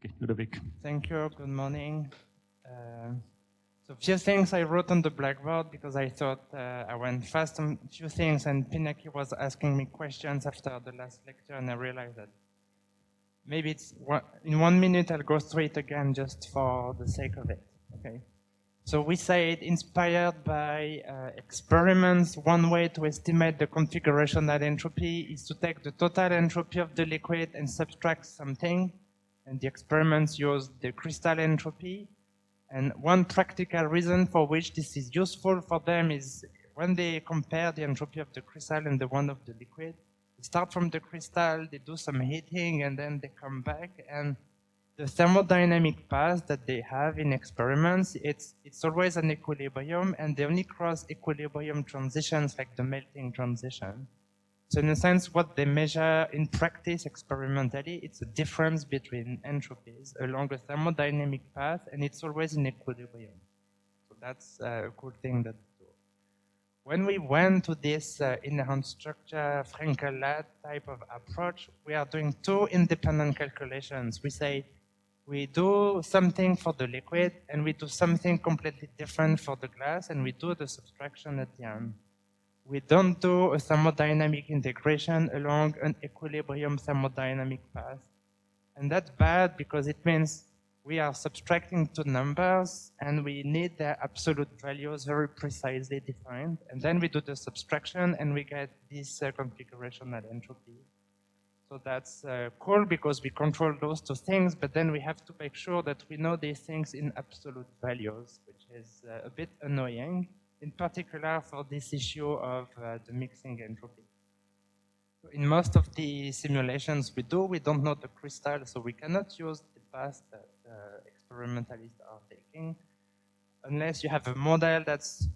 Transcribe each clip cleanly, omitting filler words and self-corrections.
Okay, Ludovic. Thank you. Good morning. So a few things I wrote on the blackboard because I thought I went fast on a few things, and Pinaki was asking me questions after the last lecture, and I realized that maybe in 1 minute I'll go through it again just for the sake of it. Okay. So we said, inspired by experiments, one way to estimate the configurational entropy is to take the total entropy of the liquid and subtract something. And the experiments use the crystal entropy. And one practical reason for which this is useful for them is when they compare the entropy of the crystal and the one of the liquid, they start from the crystal, they do some heating, and then they come back. And the thermodynamic path that they have in experiments, it's always an equilibrium, and they only cross equilibrium transitions like the melting transition. So in a sense, what they measure in practice experimentally, it's a difference between entropies along a thermodynamic path, and it's always in equilibrium. So that's a cool thing that we do. When we went to this inherent structure, Frankel-Ladd type of approach, we are doing two independent calculations. We say we do something for the liquid, and we do something completely different for the glass, and we do the subtraction at the end. We don't do a thermodynamic integration along an equilibrium thermodynamic path. And that's bad because it means we are subtracting two numbers and we need their absolute values very precisely defined. And then we do the subtraction and we get this configurational entropy. So that's cool because we control those two things, but then we have to make sure that we know these things in absolute values, which is a bit annoying, in particular for this issue of the mixing entropy. So in most of the simulations we do, we don't know the crystal, so we cannot use the path that experimentalists are taking, unless you have a model that's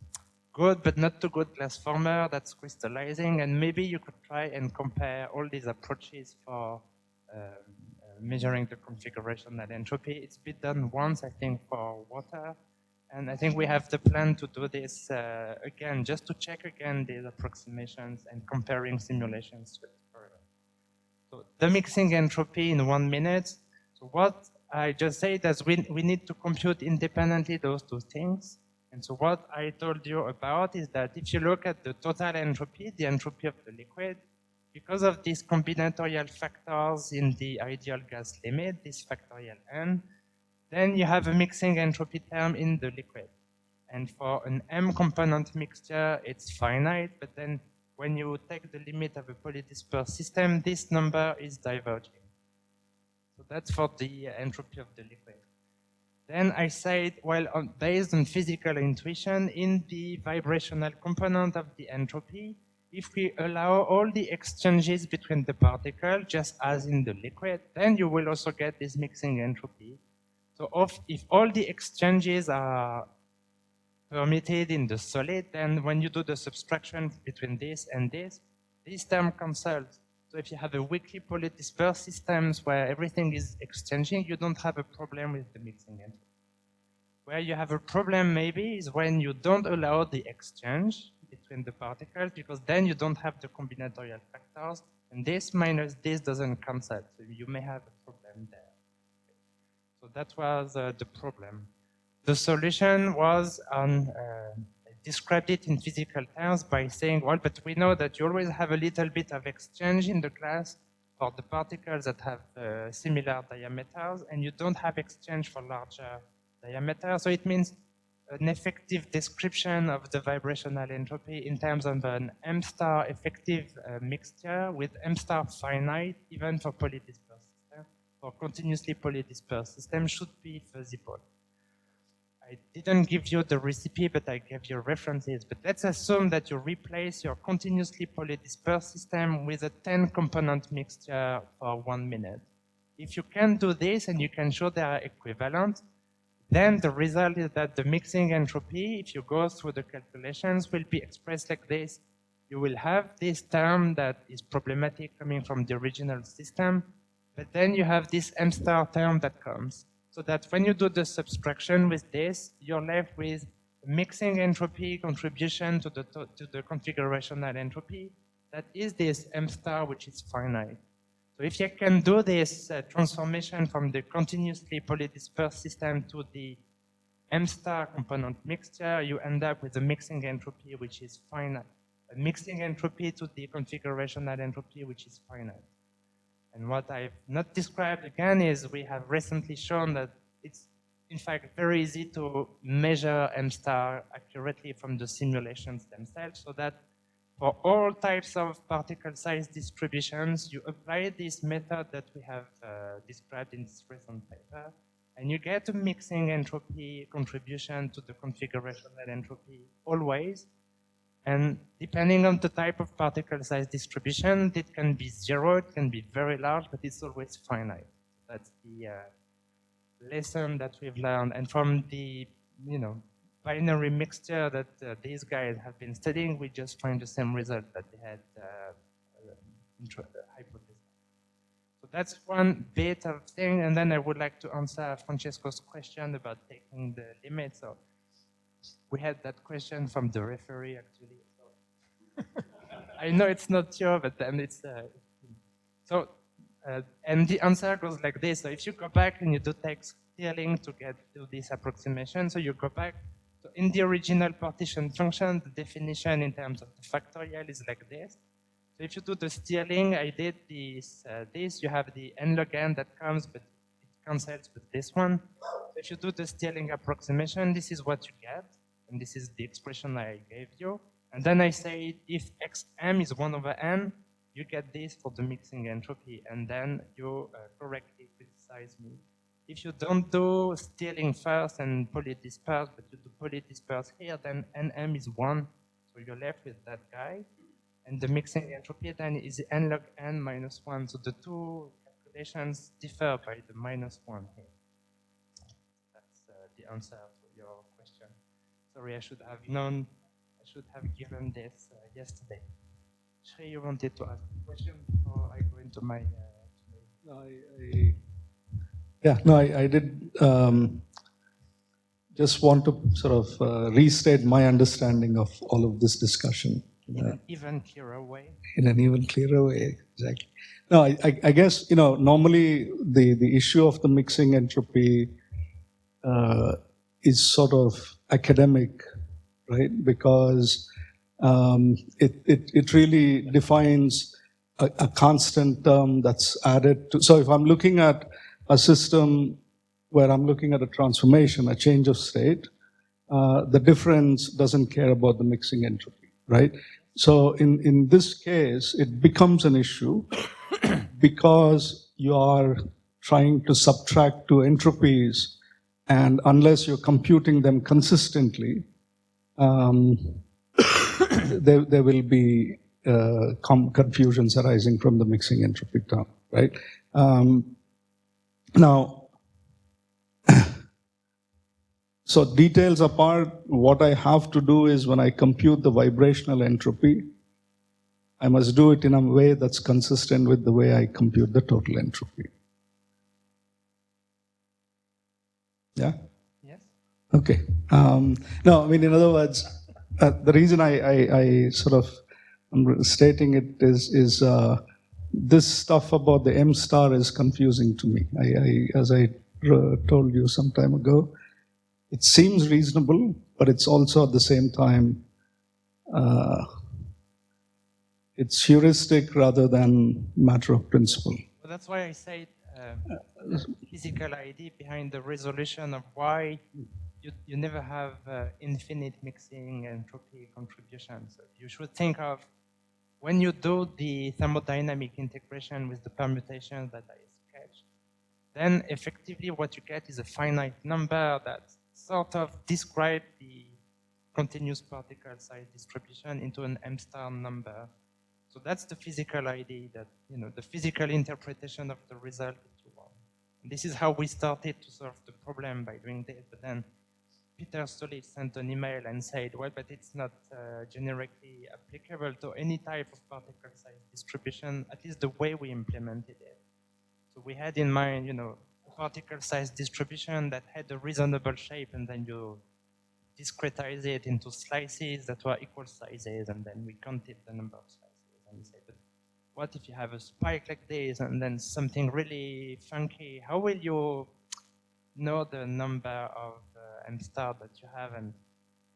good but not too good glass former that's crystallizing, and maybe you could try and compare all these approaches for measuring the configurational entropy. It's been done once, I think, for water. And I think we have the plan to do this again, just to check again these approximations and comparing simulations to experiments. So the mixing entropy in 1 minute. So what I just said is we need to compute independently those two things. And so what I told you about is that if you look at the total entropy, the entropy of the liquid, because of these combinatorial factors in the ideal gas limit, this factorial n, then you have a mixing entropy term in the liquid. And for an M component mixture, it's finite, but then when you take the limit of a polydispersed system, this number is diverging. So that's for the entropy of the liquid. Then I said, well, based on physical intuition, in the vibrational component of the entropy, if we allow all the exchanges between the particles, just as in the liquid, then you will also get this mixing entropy. So if all the exchanges are permitted in the solid, then when you do the subtraction between this and this term cancels. So if you have a weakly polydispersed systems where everything is exchanging, you don't have a problem with the mixing entropy. Where you have a problem maybe is when you don't allow the exchange between the particles, because then you don't have the combinatorial factors, and this minus this doesn't cancel. So you may have a problem there. So that was the problem. The solution was I described it in physical terms by saying, well, but we know that you always have a little bit of exchange in the glass for the particles that have similar diameters, and you don't have exchange for larger diameters. So it means an effective description of the vibrational entropy in terms of an M star effective mixture with M star finite, even for polydispersed. For continuously polydispersed system should be feasible. I didn't give you the recipe, but I gave you references. But let's assume that you replace your continuously polydispersed system with a 10-component mixture for 1 minute. If you can do this and you can show they are equivalent, then the result is that the mixing entropy, if you go through the calculations, will be expressed like this. You will have this term that is problematic coming from the original system, but then you have this M star term that comes. So that when you do the subtraction with this, you're left with a mixing entropy contribution to the configurational entropy. That is this M star, which is finite. So if you can do this transformation from the continuously polydispersed system to the M star component mixture, you end up with a mixing entropy which is finite. A mixing entropy to the configurational entropy which is finite. And what I've not described again is we have recently shown that it's in fact very easy to measure M star accurately from the simulations themselves, so that for all types of particle size distributions, you apply this method that we have described in this recent paper, and you get a mixing entropy contribution to the configurational entropy always. And depending on the type of particle size distribution, it can be 0, it can be very large, but it's always finite. That's the lesson that we've learned. And from the, binary mixture that these guys have been studying, we just find the same result that they had hypothesis. So that's one bit of thing, and then I would like to answer Francesco's question about taking the limit. So we had that question from the referee, actually. So I know it's not sure, but then it's and the answer goes like this. So if you go back and you do text stealing to get to this approximation, so you go back. So in the original partition function, the definition in terms of the factorial is like this. So if you do the stealing, I did this, you have the n log n that comes, but it cancels with this one. So if you do the stealing approximation, this is what you get, and this is the expression I gave you. And then I say if xm is 1 over n, you get this for the mixing entropy, and then you correctly criticize me. If you don't do stealing first and polydisperse, but you do polydisperse here, then nm is 1, so you're left with that guy. And the mixing entropy then is n log n minus 1, so the two calculations differ by the minus 1 here. That's the answer to your question. Sorry, I should have given this yesterday. Sri, you wanted to ask a question before I go into my... No, I did just want to sort of restate my understanding of all of this discussion. In an even clearer way. In an even clearer way, exactly. No, I guess, normally the issue of the mixing entropy is sort of academic, right? Because it really defines a constant term that's added to. So if I'm looking at a system where I'm looking at a transformation, a change of state, the difference doesn't care about the mixing entropy, right? So in this case, it becomes an issue because you are trying to subtract two entropies, and unless you're computing them consistently, there will be confusions arising from the mixing entropy term, right? Now, so details apart, what I have to do is when I compute the vibrational entropy, I must do it in a way that's consistent with the way I compute the total entropy. Yeah? Yes. Okay. No, I mean, in other words, the reason I sort of am stating it is this stuff about the M star is confusing to me. As I told you some time ago, it seems reasonable, but it's also at the same time, it's heuristic rather than matter of principle. Well, that's why I say the physical idea behind the resolution of why you never have infinite mixing entropy contribution. So you should think of when you do the thermodynamic integration with the permutation that I sketched, then effectively what you get is a finite number that sort of describes the continuous particle size distribution into an M star number. So that's the physical idea that, the physical interpretation of the result that you want. And this is how we started to solve the problem by doing this, but then Peter Stolich sent an email and said, well, but it's not generically applicable to any type of particle size distribution, at least the way we implemented it. So we had in mind, a particle size distribution that had a reasonable shape, and then you discretize it into slices that were equal sizes, and then we counted the number of slices. And we said, but what if you have a spike like this and then something really funky? How will you know the number of M star that you have? And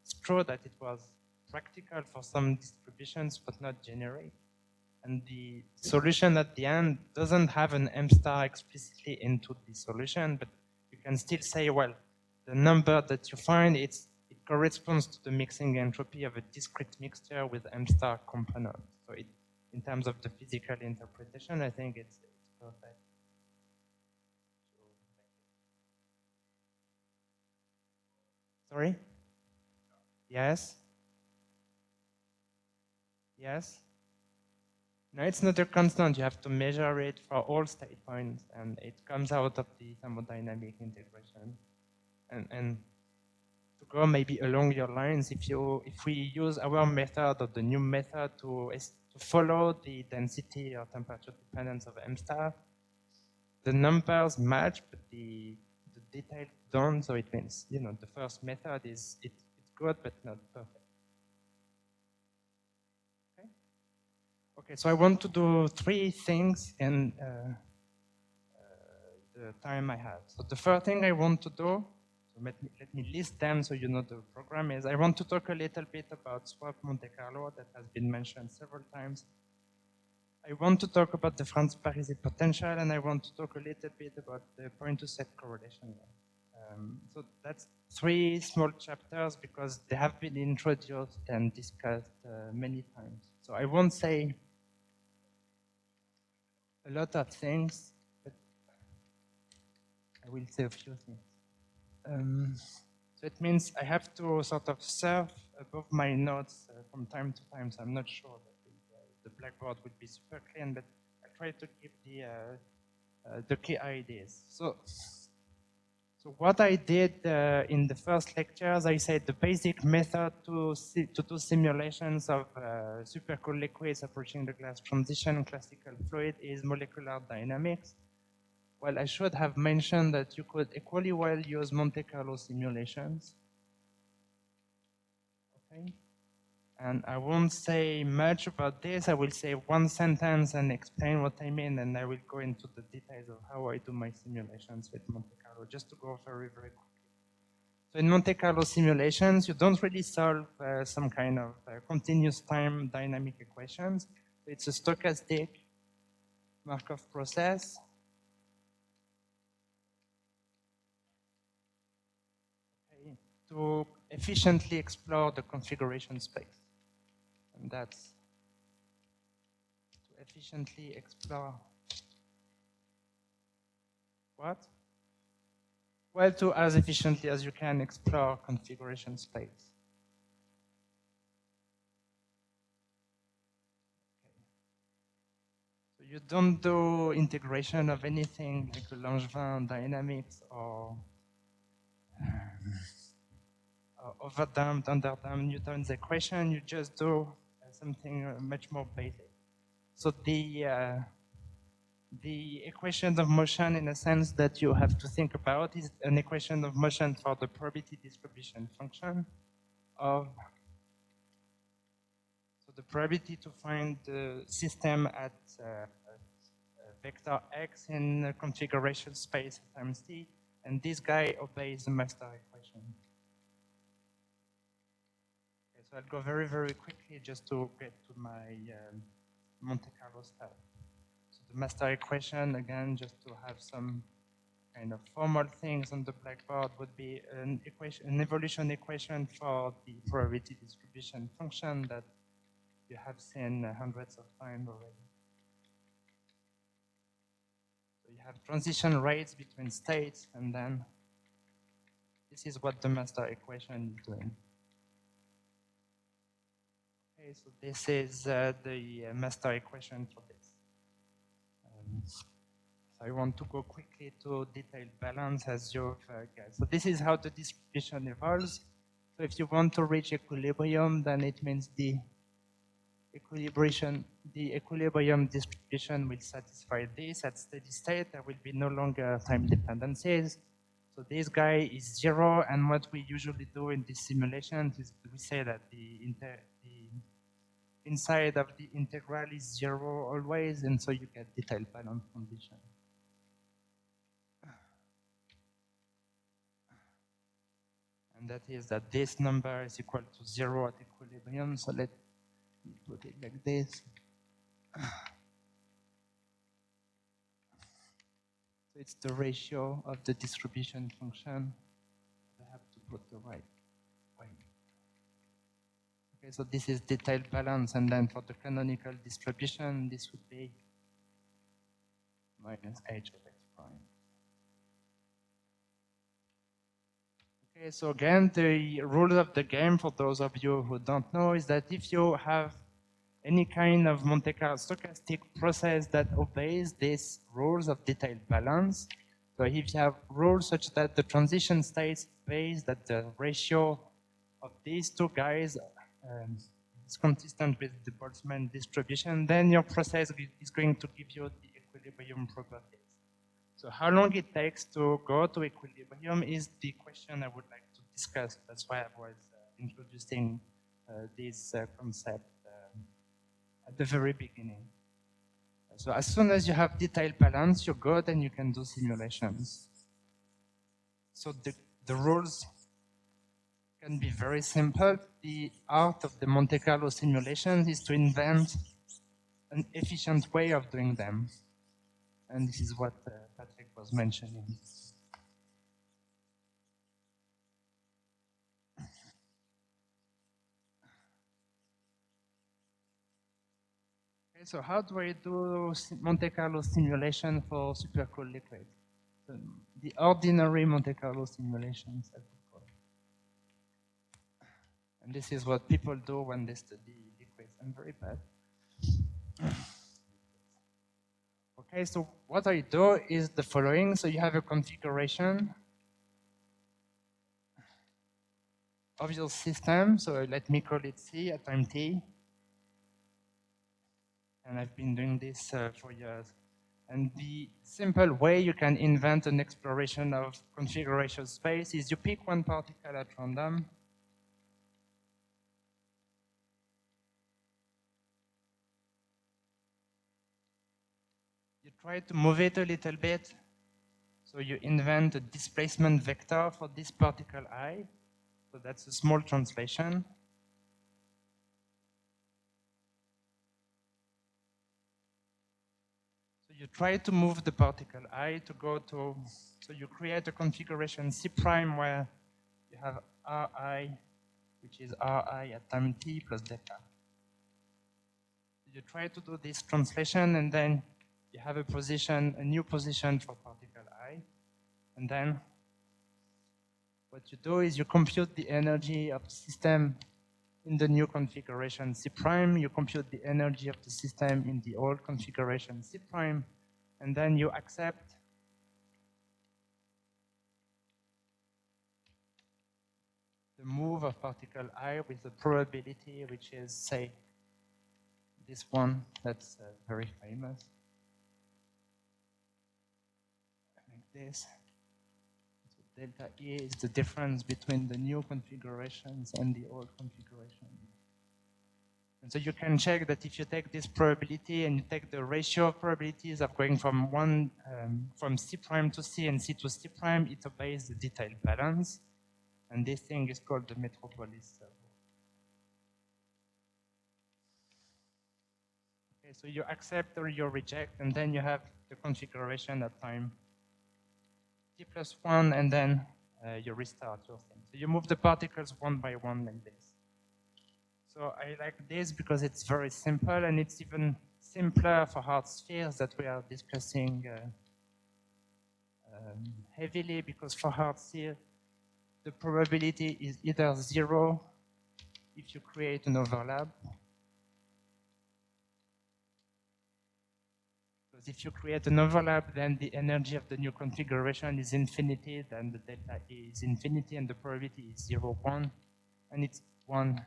it's true that it was practical for some distributions, but not generic. And the solution at the end doesn't have an M star explicitly into the solution, but you can still say, well, the number that you find, it corresponds to the mixing entropy of a discrete mixture with M star component. So in terms of the physical interpretation, I think it's perfect. Sorry? Yes? Yes? No, it's not a constant. You have to measure it for all state points, and it comes out of the thermodynamic integration. And to go maybe along your lines, if we use our method or the new method to follow the density or temperature dependence of M star, the numbers match, but the details don't. So it means, you know, the first method it's good, but not perfect. Okay. Okay. So I want to do 3 things in the time I have. So the first thing I want to do, so let me list them so you know the program is, I want to talk a little bit about swap Monte Carlo that has been mentioned several times. I want to talk about the Franz-Parisi potential, and I want to talk a little bit about the point-to-set correlation. So that's 3 small chapters because they have been introduced and discussed many times. So I won't say a lot of things, but I will say a few things. So it means I have to sort of surf above my notes from time to time, so I'm not sure that the blackboard would be super clean, but I try to keep the key ideas. So what I did in the first lectures, I said the basic method to do simulations of supercooled liquids approaching the glass transition classical fluid is molecular dynamics. Well, I should have mentioned that you could equally well use Monte Carlo simulations. Okay. And I won't say much about this. I will say 1 sentence and explain what I mean, and I will go into the details of how I do my simulations with Monte Carlo, just to go very, very quickly. So in Monte Carlo simulations, you don't really solve some kind of continuous time dynamic equations. It's a stochastic Markov process. Okay, to efficiently explore the configuration space. And that's to efficiently explore what? Well, to as efficiently as you can explore configuration space. Okay. So you don't do integration of anything like the Langevin dynamics or overdamped, underdamped Newton's equation. You just do something much more basic. So the equation of motion, in a sense that you have to think about, is an equation of motion for the probability distribution function of, so the probability to find the system at vector x in a configuration space times t, and this guy obeys the master equation. Okay, so I'll go very, very quickly just to get to my Monte Carlo stuff. So the master equation, again, just to have some kind of formal things on the blackboard, would be an evolution equation for the probability distribution function that you have seen hundreds of times already. So you have transition rates between states, and then this is what the master equation is doing. Okay, so this is the master equation for this. So I want to go quickly to detailed balance as you've guessed. So this is how the distribution evolves. So if you want to reach equilibrium, then it means the equilibrium distribution will satisfy this. At steady state, there will be no longer time dependencies. So this guy is 0, and what we usually do in these simulations is we say that the inside of the integral is 0 always, and so you get detailed balance condition. And that is that this number is equal to 0 at equilibrium. So let me put it like this. So it's the ratio of the distribution function. I have to put the right way. Okay, so this is detailed balance, and then for the canonical distribution, this would be minus h of x prime. Okay, so again, the rules of the game, for those of you who don't know, is that if you have any kind of Monte Carlo stochastic process that obeys these rules of detailed balance, so if you have rules such that the transition states base that the ratio of these two guys is consistent with the Boltzmann distribution, then your process is going to give you the equilibrium properties. So how long it takes to go to equilibrium is the question I would like to discuss. That's why I was introducing this concept at the very beginning. So as soon as you have detailed balance, you're good and you can do simulations. So the rules can be very simple. The art of the Monte Carlo simulations is to invent an efficient way of doing them. And this is what Patrick was mentioning. Okay, so how do I do Monte Carlo simulation for supercooled liquids? So the ordinary Monte Carlo simulations, as we call it. And this is what people do when they study liquids. I'm very bad. Okay, so what I do is the following. So you have a configuration of your system. So let me call it C at time t. And I've been doing this for years. And the simple way you can invent an exploration of configuration space is you pick one particle at random. You try to move it a little bit. So you invent a displacement vector for this particle I. So that's a small translation. So you try to move the particle I to go to, so you create a configuration C prime where you have Ri, which is Ri at time t plus delta. You try to do this translation, and then you have a new position for particle I. And then what you do is you compute the energy of the system in the new configuration C prime. You compute the energy of the system in the old configuration C prime. And then you accept the move of particle I with the probability, which is, say, this one that's very famous. Like this. So delta E is the difference between the new configurations and the old configuration. And so you can check that if you take this probability and you take the ratio of probabilities of going from from C prime to C and C to C prime, it obeys the detailed balance. And this thing is called the metropolis. Okay, so you accept or you reject, and then you have the configuration at time t plus 1, and then you restart your thing. So you move the particles one by one like this. So I like this because it's very simple, and it's even simpler for hard spheres that we are discussing heavily, because for hard sphere, the probability is either 0 if you create an overlap. Because if you create an overlap, then the energy of the new configuration is infinity, then the delta E is infinity, and the probability is 0, 1, and it's 1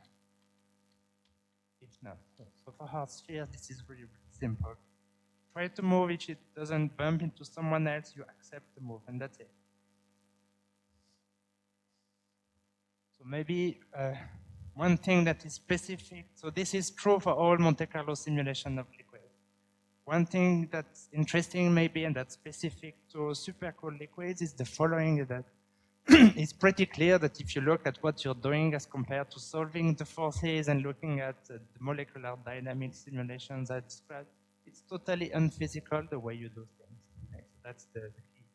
if not. So for hard spheres, this is really, really simple. Try to move it, it doesn't bump into someone else, you accept the move, and that's it. one thing that is specific, so this is true for all Monte Carlo simulation of liquid. One thing that's interesting maybe and that's specific to supercooled liquids is the following, that it's pretty clear that if you look at what you're doing as compared to solving the forces and looking at the molecular dynamics simulations I described, it's totally unphysical the way you do things. Okay, so that's the key.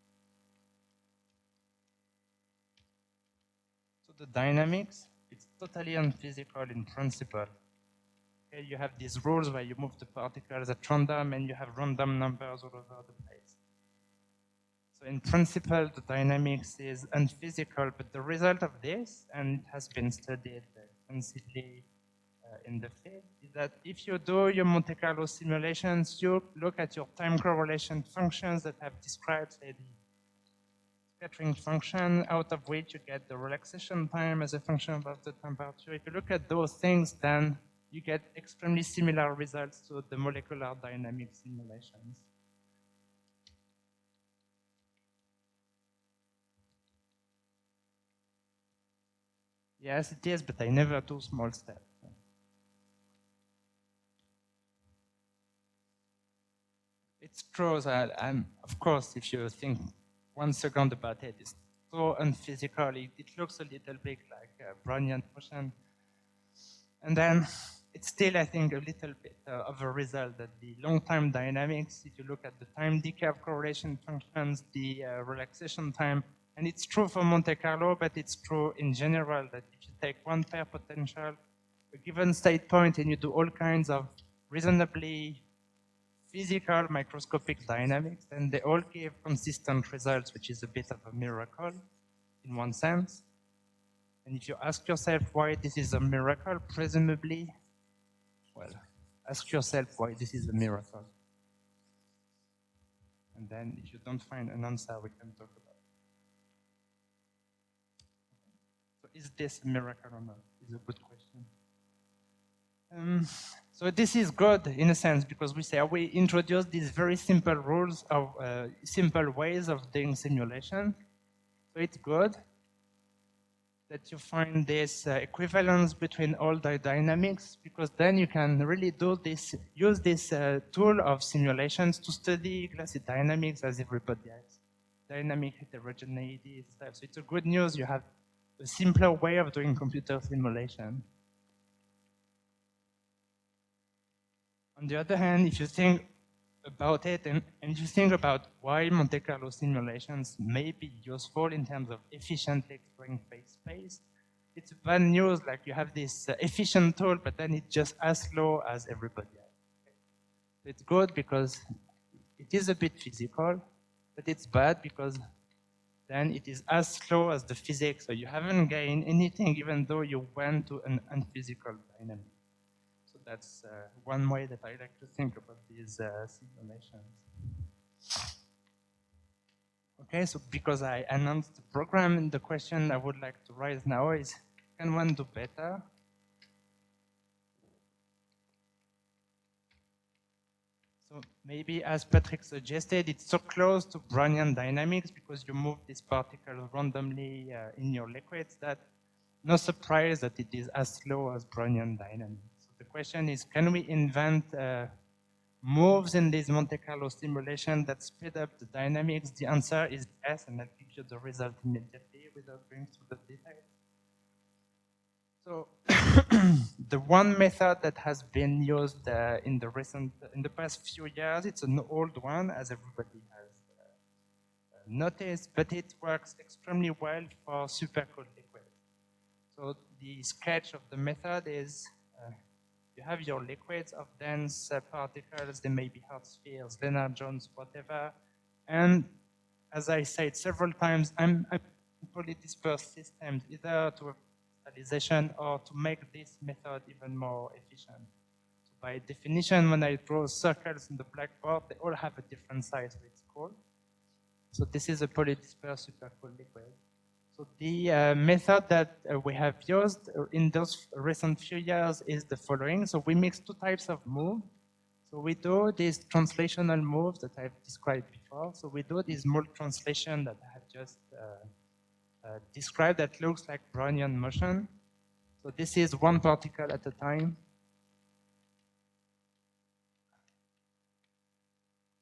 So the dynamics, it's totally unphysical in principle. Okay, you have these rules where you move the particles at random and you have random numbers all over the place. So in principle, the dynamics is unphysical, but the result of this, and it has been studied extensively in the field, is that if you do your Monte Carlo simulations, you look at your time correlation functions that have described, say, the scattering function, out of which you get the relaxation time as a function of the temperature. If you look at those things, then you get extremely similar results to the molecular dynamic simulations. Yes, it is, but I never do small steps. It's true that, of course, if you think 1 second about it, it's so unphysical. It looks a little bit like a Brownian motion. And then it's still, I think, a little bit of a result that the long-time dynamics, if you look at the time decay of correlation functions, the relaxation time, and it's true for Monte Carlo, but it's true in general that if you take one pair potential, a given state point, and you do all kinds of reasonably physical microscopic dynamics, then they all give consistent results, which is a bit of a miracle in one sense. And if you ask yourself why this is a miracle, presumably, well, ask yourself why this is a miracle. And then if you don't find an answer, we can talk about it. So is this a miracle or not? Is a good question. So this is good in a sense because we say we introduce these very simple rules of simple ways of doing simulation. So it's good that you find this equivalence between all the dynamics, because then you can really do this, use this tool of simulations to study glassy dynamics as everybody else, dynamic heterogeneity stuff. So it's a good news. You have a simpler way of doing computer simulation. On the other hand, if you think about it, and if you think about why Monte Carlo simulations may be useful in terms of efficiently exploring phase space, it's bad news. Like you have this efficient tool, but then it's just as slow as everybody else. It's good because it is a bit physical, but it's bad because then it is as slow as the physics, so you haven't gained anything even though you went to an unphysical dynamic. That's one way that I like to think about these simulations. Okay, so because I announced the program, the question I would like to raise now is, can one do better? So maybe, as Patrick suggested, it's so close to Brownian dynamics because you move these particles randomly in your liquids that no surprise that it is as slow as Brownian dynamics. The question is, can we invent moves in this Monte Carlo simulation that speed up the dynamics? The answer is yes, and I'll give you the result immediately without going through the details. So the one method that has been used in the past few years, it's an old one, as everybody has noticed, but it works extremely well for supercooled liquids. So the sketch of the method is you have your liquids of dense particles, they may be hot spheres, Lennard-Jones, whatever. And as I said several times, I'm polydispersed systems either to crystallization or to make this method even more efficient. So by definition, when I draw circles in the blackboard, they all have a different size, so it's cool. So this is a polydispersed supercooled liquid. So the method that we have used in those recent few years is the following. So we mix two types of move. So we do this translational move that I've described before. So we do this mole translation that I have just described that looks like Brownian motion. So this is one particle at a time.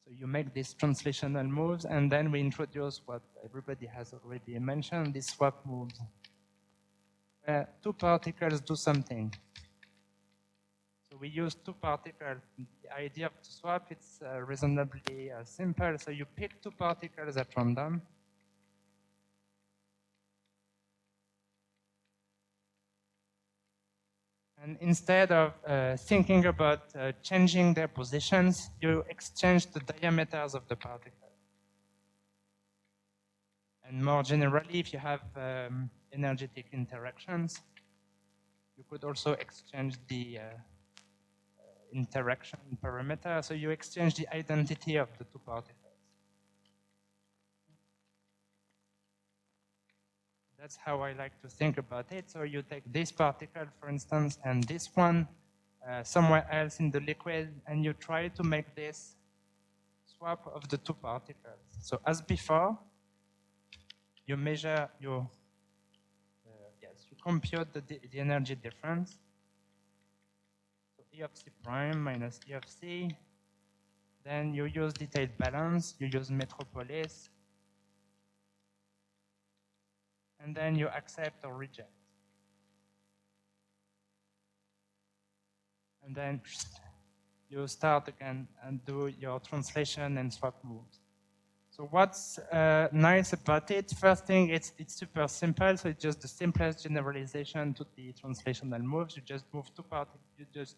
So you make these translational moves, and then we introduce what everybody has already mentioned, these swap moves. Two particles do something. So we use two particles. The idea of the swap, it's reasonably simple. So you pick two particles at random. And instead of thinking about changing their positions, you exchange the diameters of the particle. And more generally, if you have energetic interactions, you could also exchange the interaction parameter. So you exchange the identity of the two particles. That's how I like to think about it. So you take this particle, for instance, and this one somewhere else in the liquid, and you try to make this swap of the two particles. So as before, you measure your, you compute the energy difference. So E of C prime minus E of C. Then you use detailed balance, you use metropolis, and then you accept or reject. And then you start again and do your translation and swap moves. So what's nice about it? First thing, it's super simple. So it's just the simplest generalization to the translational moves. You just move two particles. You just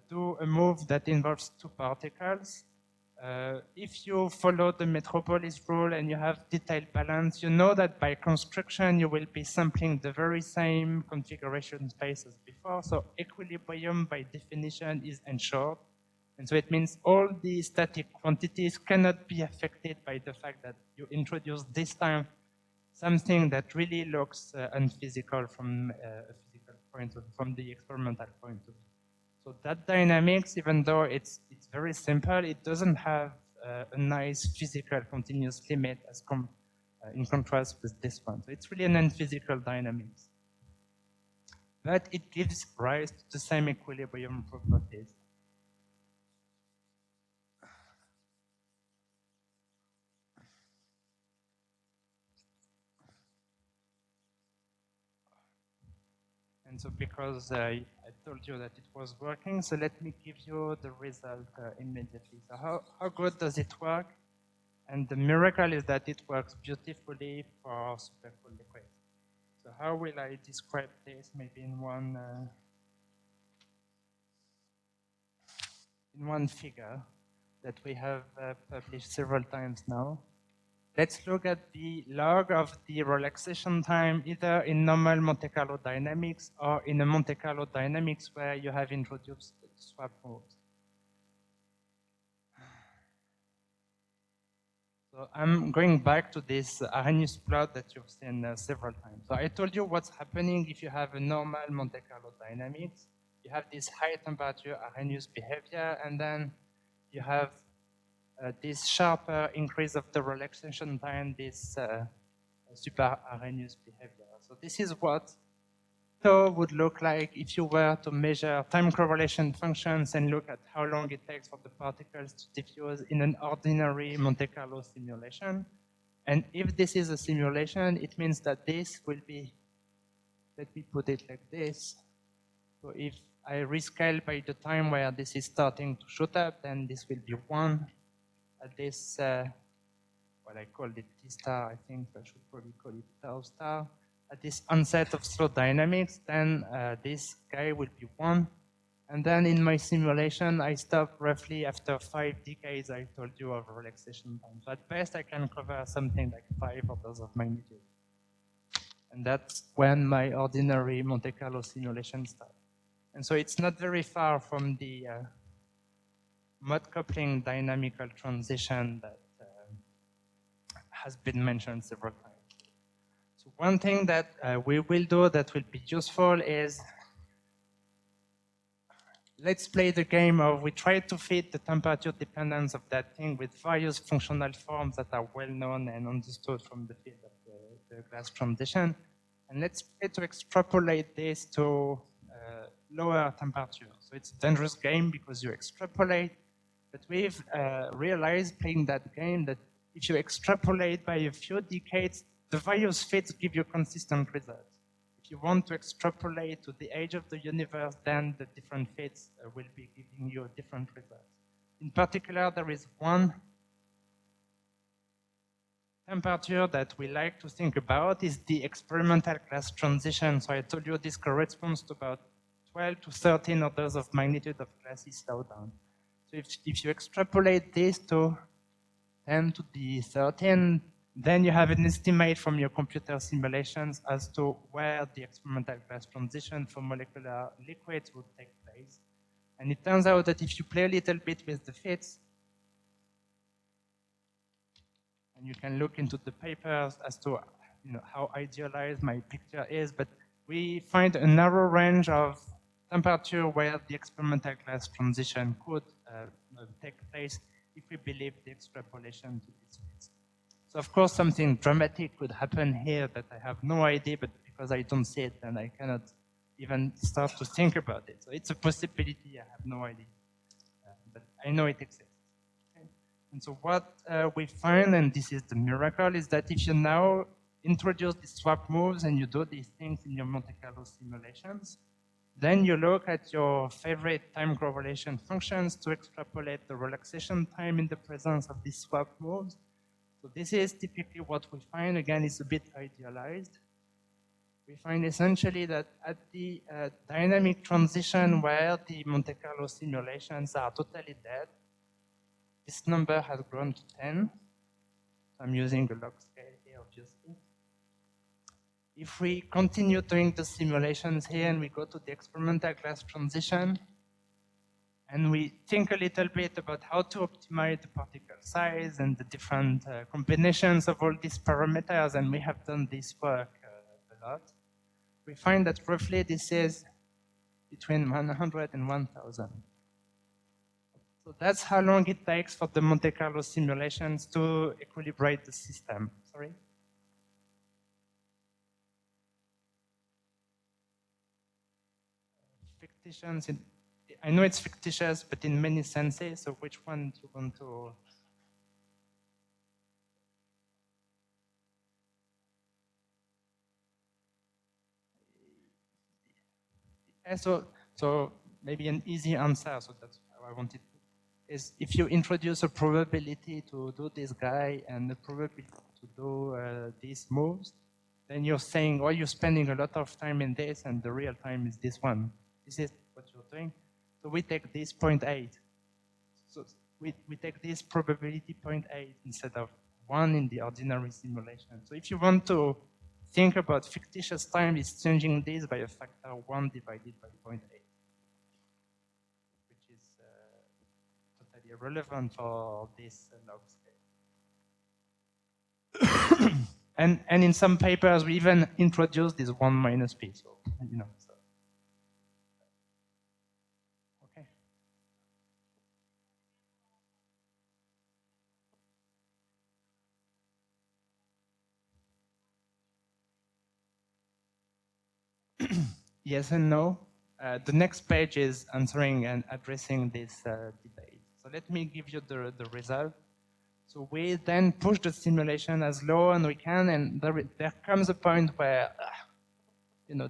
do a move that involves two particles. If you follow the metropolis rule and you have detailed balance, you know that by construction you will be sampling the very same configuration space as before. So equilibrium by definition is ensured. And so it means all the static quantities cannot be affected by the fact that you introduce this time something that really looks unphysical from a physical point of view, from the experimental point of view. So that dynamics, even though it's very simple, it doesn't have a nice physical continuous limit as in contrast with this one. So it's really an non-physical dynamics. But it gives rise to the same equilibrium properties. And so because I told you that it was working, so let me give you the result immediately. So how good does it work? And the miracle is that it works beautifully for supercooled liquids. So how will I describe this? Maybe in one figure that we have published several times now. Let's look at the log of the relaxation time, either in normal Monte Carlo dynamics or in a Monte Carlo dynamics where you have introduced swap moves. So I'm going back to this Arrhenius plot that you've seen several times. So I told you what's happening if you have a normal Monte Carlo dynamics. You have this high temperature Arrhenius behavior, and then you have this sharper increase of the relaxation time, this super Arrhenius behavior. So this is what tau would look like if you were to measure time correlation functions and look at how long it takes for the particles to diffuse in an ordinary Monte Carlo simulation. And if this is a simulation, it means that this will be, let me put it like this. So if I rescale by the time where this is starting to shoot up, then this will be 1. At this, what I called it T star, I think I should probably call it tau star. At this onset of slow dynamics, then this guy will be 1. And then in my simulation, I stop roughly after 5 decades, I told you, of relaxation time. So at best, I can cover something like 5 orders of magnitude. And that's when my ordinary Monte Carlo simulation starts. And so it's not very far from the mode coupling dynamical transition that has been mentioned several times. So one thing that we will do that will be useful is, let's play the game of we try to fit the temperature dependence of that thing with various functional forms that are well known and understood from the field of the glass transition. And let's try to extrapolate this to lower temperature. So it's a dangerous game because you extrapolate, but we've realized playing that game that if you extrapolate by a few decades, the various fits give you consistent results. If you want to extrapolate to the age of the universe, then the different fits will be giving you different results. In particular, there is one temperature that we like to think about is the experimental class transition. So I told you this corresponds to about 12 to 13 orders of magnitude of classes slowdown. So if you extrapolate this to 10 to the 13, then you have an estimate from your computer simulations as to where the experimental class transition for molecular liquids would take place. And it turns out that if you play a little bit with the fits, and you can look into the papers as to how idealized my picture is, but we find a narrow range of temperature where the experimental class transition could take place if we believe the extrapolation to these fits. So of course something dramatic could happen here that I have no idea, but because I don't see it and I cannot even start to think about it. So it's a possibility, I have no idea, but I know it exists. And so what we find, and this is the miracle, is that if you now introduce the swap moves and you do these things in your Monte Carlo simulations, then you look at your favorite time correlation functions to extrapolate the relaxation time in the presence of these swap moves. So this is typically what we find. Again, it's a bit idealized. We find essentially that at the dynamic transition where the Monte Carlo simulations are totally dead, this number has grown to 10. So I'm using a log scale here, obviously. If we continue doing the simulations here and we go to the experimental class transition, and we think a little bit about how to optimize the particle size and the different combinations of all these parameters, and we have done this work a lot, we find that roughly this is between 100 and 1,000. So that's how long it takes for the Monte Carlo simulations to equilibrate the system. Sorry? Fictitious. I know it's fictitious, but in many senses. So which one do you want to? So maybe an easy answer. So that's how I wanted. Is if you introduce a probability to do this guy and the probability to do these moves, then you're saying, you're spending a lot of time in this and the real time is this one. This is what you're doing. So we take this 0.8. So we take this probability 0.8 instead of 1 in the ordinary simulation. So if you want to think about fictitious time, it's changing this by a factor 1 divided by 0.8. Relevant for this log scale. and in some papers, we even introduced this 1 minus p. So, so. Okay. Yes and no. The next page is answering and addressing this debate. So let me give you the result. So we then push the simulation as low as we can, and there comes a point where,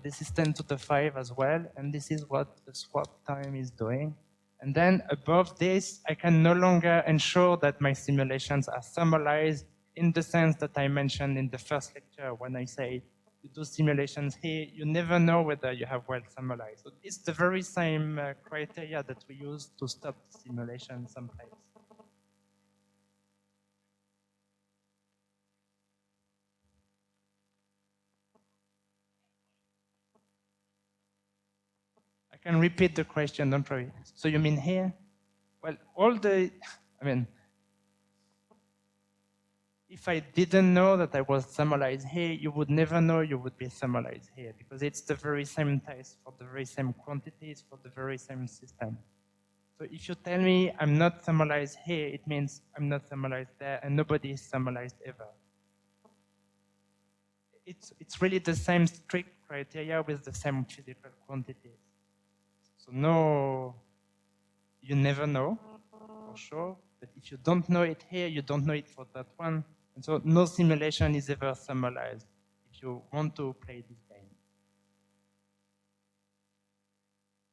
this is 10 to the 5 as well, and this is what the swap time is doing. And then above this, I can no longer ensure that my simulations are summarized in the sense that I mentioned in the first lecture when I say you do simulations here, you never know whether you have well summarized. So it's the very same criteria that we use to stop the simulation someplace. I can repeat the question, don't worry. So you mean here? Well, if I didn't know that I was summarized here, you would never know you would be summarized here because it's the very same test for the very same quantities for the very same system. So if you tell me I'm not summarized here, it means I'm not summarized there and nobody is summarized ever. it's really the same strict criteria with the same physical quantities. So no, you never know for sure, but if you don't know it here, you don't know it for that one. And so no simulation is ever summarized if you want to play this game.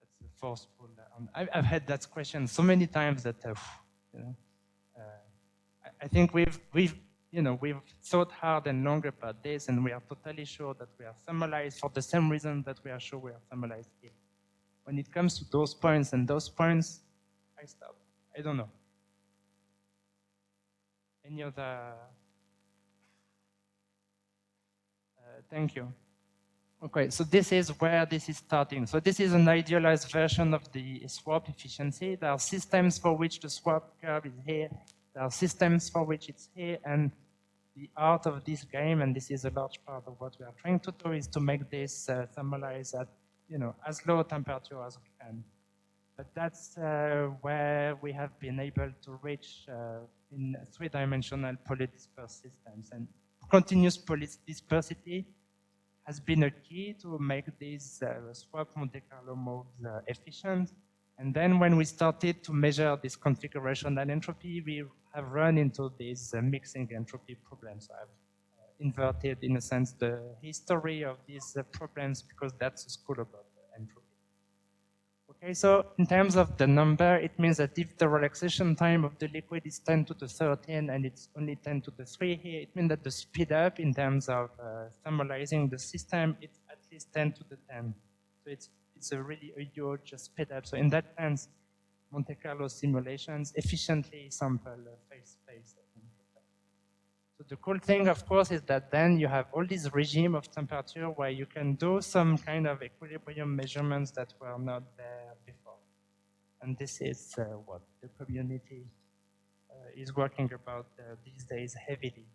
That's a forceful. I've had that question so many times that you know, I think we've thought hard and long about this, and we are totally sure that we are summarized for the same reason that we are sure we are summarized here. When it comes to those points and those points, I stop. I don't know. Any other? Thank you. Okay, so this is where this is starting. So this is an idealized version of the swap efficiency. There are systems for which the swap curve is here. There are systems for which it's here. And the art of this game, and this is a large part of what we are trying to do, is to make this summarize at as low temperature as we can. But that's where we have been able to reach in three-dimensional polydispersed systems. And continuous polydispersity has been a key to make these swap Monte Carlo moves efficient. And then when we started to measure this configurational entropy, we have run into these mixing entropy problems. I've inverted, in a sense, the history of these problems because that's a school about entropy. Okay, so in terms of the number, it means that if the relaxation time of the liquid is 10 to the 13 and it's only 10 to the 3 here, it means that the speed up in terms of thermalizing the system, it's at least 10 to the 10. So it's a really huge speed up. So in that sense, Monte Carlo simulations efficiently sample phase space. So the cool thing, of course, is that then you have all this regime of temperature where you can do some kind of equilibrium measurements that were not there before. And this is what the community is working about these days heavily.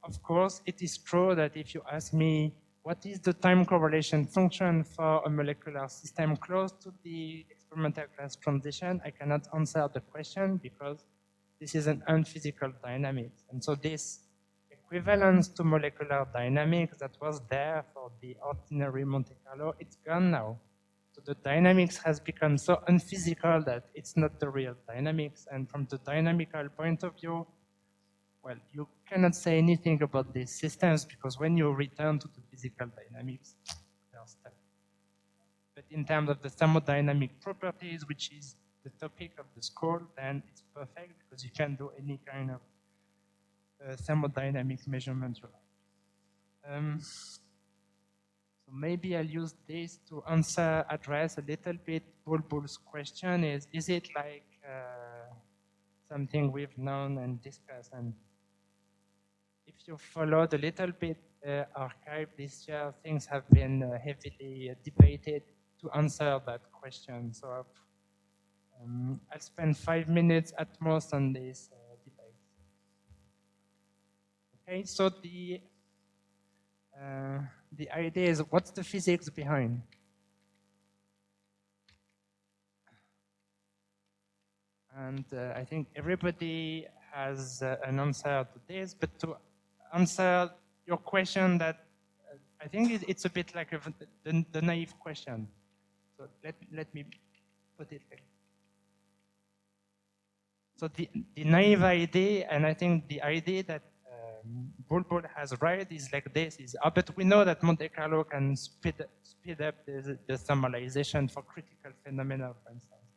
Of course, it is true that if you ask me, what is the time correlation function for a molecular system close to the experimental class transition, I cannot answer the question because this is an unphysical dynamics. And so this equivalence to molecular dynamics that was there for the ordinary Monte Carlo, it's gone now. So the dynamics has become so unphysical that it's not the real dynamics. And from the dynamical point of view, well, you cannot say anything about these systems because when you return to the physical dynamics, they are stuck. But in terms of the thermodynamic properties, which is the topic of the school, then it's perfect because you can do any kind of thermodynamic measurement you like. So maybe I'll use this to address a little bit Bulbul's question is it like something we've known and discussed? And if you followed a little bit archive this year, things have been heavily debated to answer that question. So I'll spend 5 minutes at most on this debate. Okay, so the idea is, what's the physics behind? And I think everybody has an answer to this, but to answer your question that I think it's a bit like the naive question. So let me put it like. So the naive idea, and I think the idea that Bulbul has right is like this, but we know that Monte Carlo can speed up the thermalization for critical phenomena, for instance.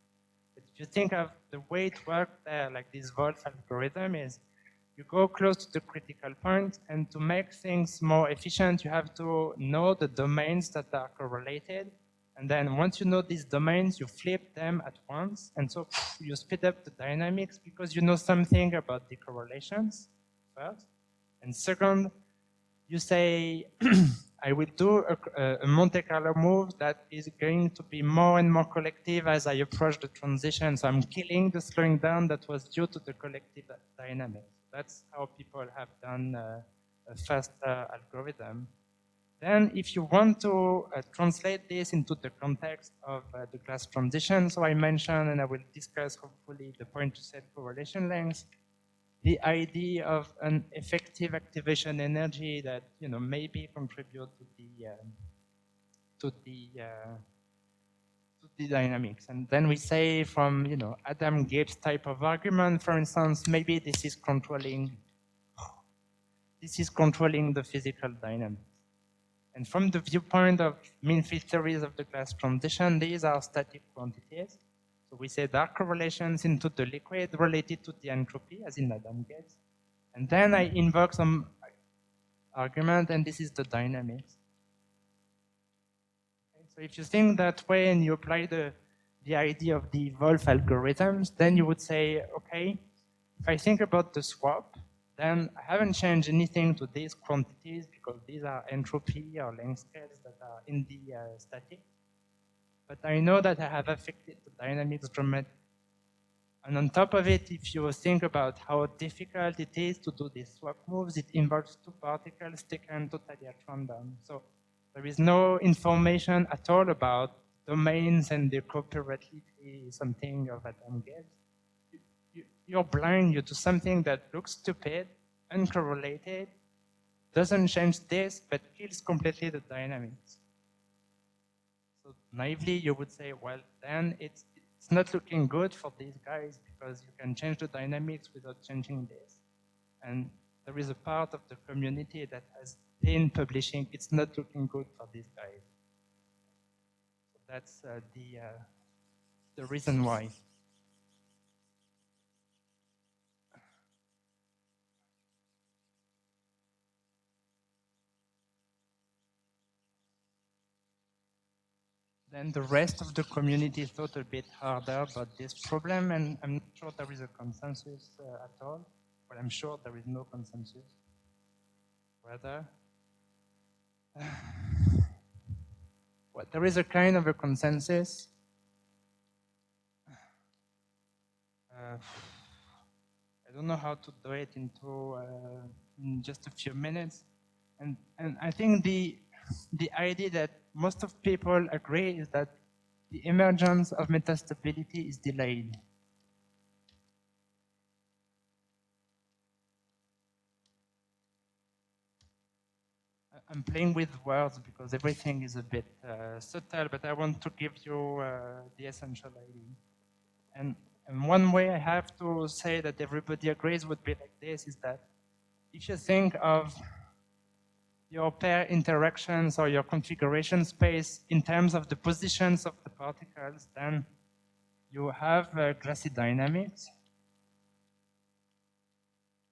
But if you think of the way it works there, like this Wolf algorithm is, you go close to the critical point, and to make things more efficient, you have to know the domains that are correlated. And then once you know these domains, you flip them at once. And so you speed up the dynamics because you know something about the correlations first. And second, you say, I will do a Monte Carlo move that is going to be more and more collective as I approach the transition. So I'm killing the slowing down that was due to the collective dynamics. That's how people have done a faster algorithm. Then if you want to translate this into the context of the class transition, so I mentioned, and I will discuss hopefully the point to set correlation lengths. the idea of an effective activation energy that maybe contribute to the dynamics. And then we say from Adam Gibbs type of argument, for instance, maybe this is controlling the physical dynamics. And from the viewpoint of mean field theories of the glass transition, these are static quantities. So we say there are correlations into the liquid related to the entropy, as in Adam Gibbs. And then I invoke some argument, and this is the dynamics. Okay, so if you think that way and you apply the idea of the Wolf algorithms, then you would say, okay, if I think about the swap, then I haven't changed anything to these quantities because these are entropy or length scales that are in the static. But I know that I have affected the dynamics dramatically. And on top of it, if you think about how difficult it is to do these swap moves, it involves two particles taken totally at random. So there is no information at all about domains and the cooperativity something of Adam Gibbs. You're blind, you do something that looks stupid, uncorrelated, doesn't change this, but kills completely the dynamics. So naively, you would say, well, then it's not looking good for these guys because you can change the dynamics without changing this. And there is a part of the community that has been publishing, it's not looking good for these guys. So that's the reason why. Then the rest of the community thought a bit harder about this problem, and I'm not sure there is a consensus at all. Well, I'm sure there is no consensus. Rather, well, there is a kind of a consensus. I don't know how to do it into in just a few minutes, and I think the idea that most of people agree is that the emergence of metastability is delayed. I'm playing with words because everything is a bit subtle, but I want to give you the essential idea. And one way I have to say that everybody agrees would be like this is that if you think of your pair interactions or your configuration space in terms of the positions of the particles, then you have glassy dynamics.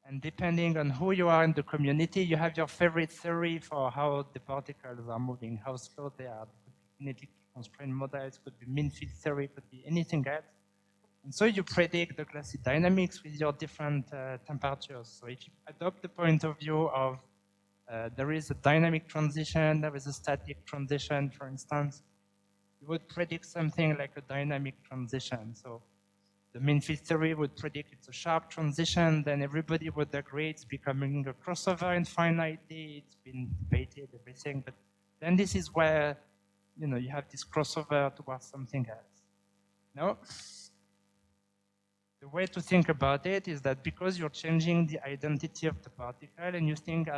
And depending on who you are in the community, you have your favorite theory for how the particles are moving, how slow they are. It could be kinetically constrained models, could be mean field theory, could be anything else. And so you predict the glassy dynamics with your different temperatures. So if you adopt the point of view of there is a dynamic transition, there is a static transition, for instance, you would predict something like a dynamic transition. So the mean field theory would predict it's a sharp transition, then everybody would agree it's becoming a crossover infinitely, it's been debated, everything, but then this is where you have this crossover towards something else. No? The way to think about it is that because you're changing the identity of the particle and you think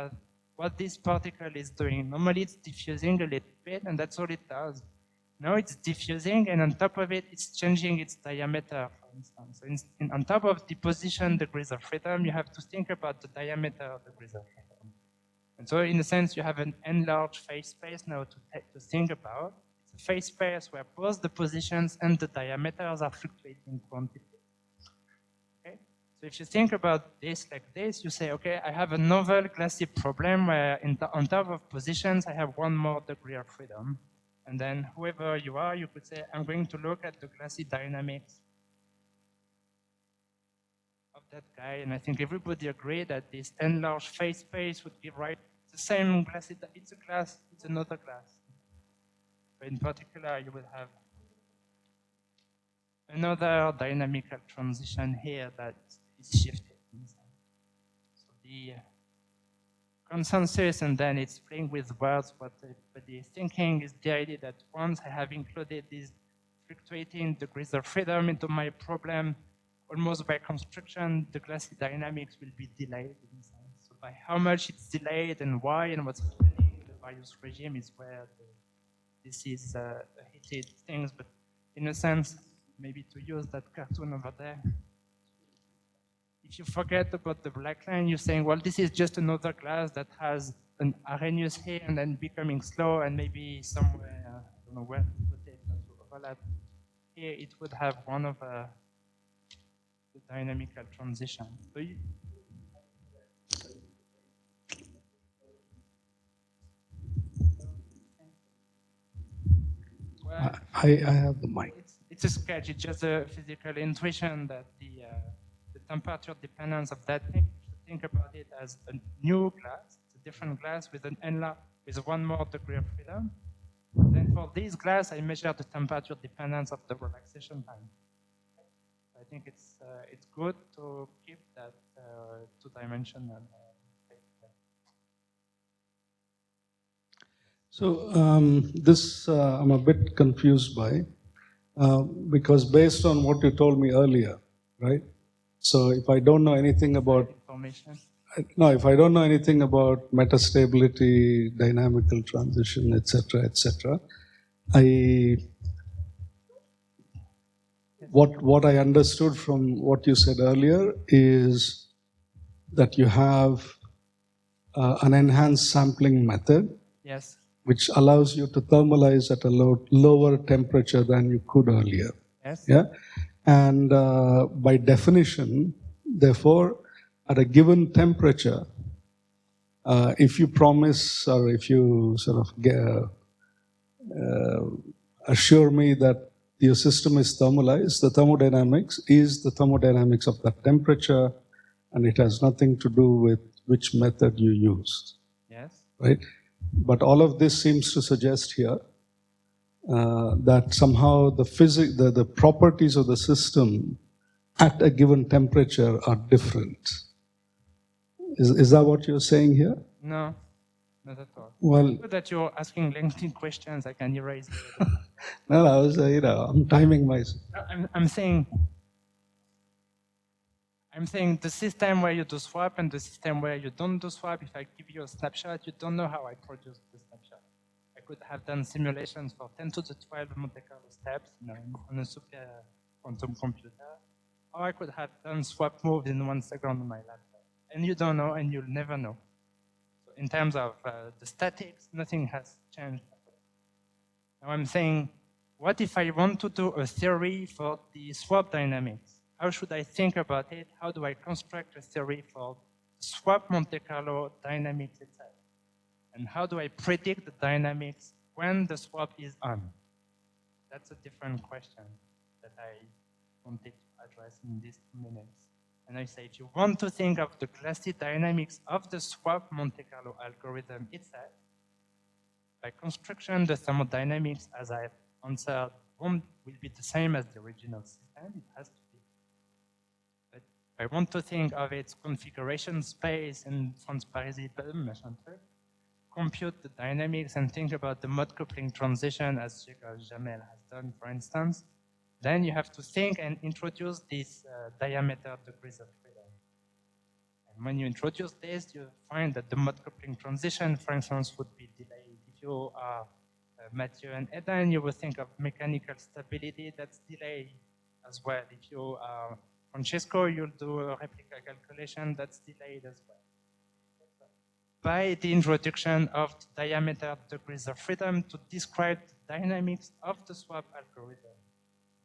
what this particle is doing, normally it's diffusing a little bit and that's all it does. Now it's diffusing and on top of it, it's changing its diameter, for instance. So on top of the position degrees of freedom, you have to think about the diameter of degrees of freedom. And so in a sense, you have an enlarged phase space now to think about. It's a phase space where both the positions and the diameters are fluctuating quantities. So if you think about this like this, you say, okay, I have a novel glassy problem where on top of positions, I have one more degree of freedom. And then whoever you are, you could say, I'm going to look at the glassy dynamics of that guy. And I think everybody agreed that this enlarged phase space would give right the same glassy, it's a glass, it's another glass. But in particular, you will have another dynamical transition here that is shifted. So the consensus, and then it's playing with words, what everybody is thinking is the idea that once I have included these fluctuating degrees of freedom into my problem, almost by construction, the glassy dynamics will be delayed in a sense. So by how much it's delayed and why and what's happening in the various regime is where this is a heated things. But in a sense, maybe to use that cartoon over there, if you forget about the black line, you're saying, well, this is just another glass that has an Arrhenius here and then becoming slow and maybe somewhere, I don't know where to put it, to overlap. Here it would have one of the dynamical transition. So well, I have the mic. It's a sketch. It's just a physical intuition that the temperature dependence of that thing, you should think about it as a new glass. It's a different glass with an nLA with one more degree of freedom. Then for this glass, I measure the temperature dependence of the relaxation time. I think it's good to keep that two-dimensional. So this I'm a bit confused by, because based on what you told me earlier, right? So if I don't know anything about information, if I don't know anything about metastability, dynamical transition, etc., what I understood from what you said earlier is that you have an enhanced sampling method, yes, which allows you to thermalize at a lower temperature than you could earlier. yes, yeah, and by definition, therefore, at a given temperature, if you promise or if you sort of assure me that your system is thermalized, the thermodynamics is the thermodynamics of that temperature, and it has nothing to do with which method you used. yes, right? But all of this seems to suggest here that somehow the properties of the system at a given temperature are different. Is that what you're saying here? No, not at all. Well, Good that you're asking lengthy questions. I can erase. no, I was, I'm timing myself. I'm saying the system where you do swap and the system where you don't do swap. If I give you a snapshot, you don't know how I produce the snapshot. I could have done simulations for 10 to the 12 Monte Carlo steps on a super quantum computer, or I could have done swap moves in 1 second on my laptop. And you don't know, and you'll never know. So in terms of the statics, nothing has changed. Now I'm saying, what if I want to do a theory for the swap dynamics? How should I think about it? How do I construct a theory for swap Monte Carlo dynamics itself? And how do I predict the dynamics when the swap is on? That's a different question that I wanted to address in these 2 minutes. And I say, if you want to think of the glassy dynamics of the swap Monte Carlo algorithm itself, by construction, the thermodynamics, as I've answered, will be the same as the original system. It has to be. But I want to think of its configuration space and Franz-Parisi Potential, compute the dynamics and think about the mode coupling transition as Jamel has done, for instance. Then you have to think and introduce these diameter degrees of freedom. And when you introduce this, you find that the mode coupling transition, for instance, would be delayed. If you are Mathieu and Eden, you will think of mechanical stability that's delayed as well. If you are Francesco, you'll do a replica calculation that's delayed as well. By the introduction of the diameter degrees of freedom to describe the dynamics of the swap algorithm.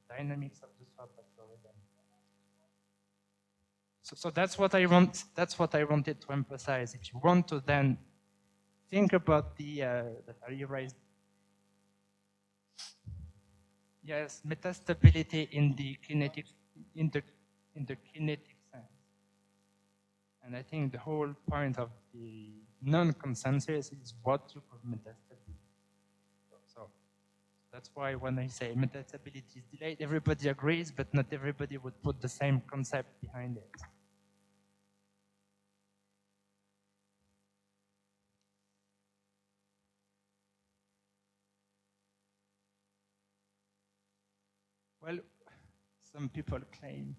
Dynamics of the swap algorithm. So that's what I want. That's what I wanted to emphasize. If you want to then think about the that I erased. Yes, metastability in the kinetic kinetic sense. And I think the whole point of the non-consensus is what you call metastability. So that's why when I say metastability is delayed, everybody agrees, but not everybody would put the same concept behind it. Well, some people claim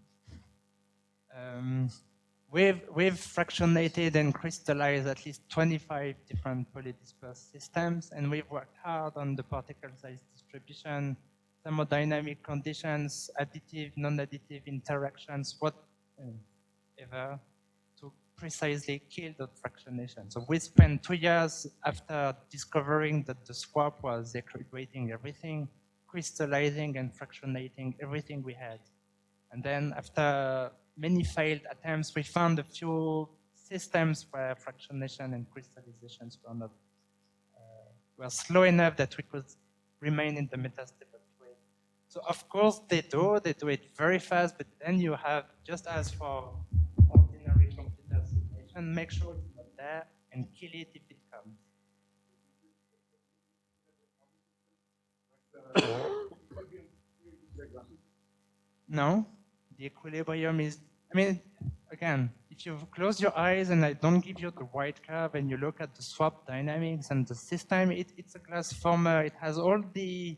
We've fractionated and crystallized at least 25 different polydispersed systems, and we've worked hard on the particle size distribution, thermodynamic conditions, additive, non-additive interactions, whatever, to precisely kill that fractionation. So we spent 2 years after discovering that the swap was equating everything, crystallizing and fractionating everything we had. And then after many failed attempts, we found a few systems where fractionation and crystallizations were slow enough that we could remain in the metastable way. So of course they do it very fast, but then you have, just as for ordinary computer simulation, make sure it's not there and kill it if it comes. No, the equilibrium is, I mean, again, if you close your eyes and I don't give you the white curve and you look at the swap dynamics and the system, it's a glass former. It has all the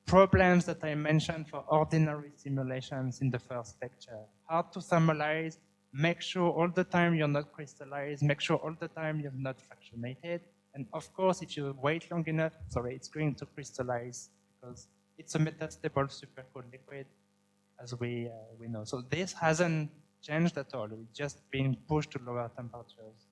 problems that I mentioned for ordinary simulations in the first lecture. Hard to thermalize, make sure all the time you're not crystallized, make sure all the time you're not fractionated. And of course, if you wait long enough, it's going to crystallize because it's a metastable supercooled liquid, as we know. So this hasn't changed at all. It's just being pushed to lower temperatures.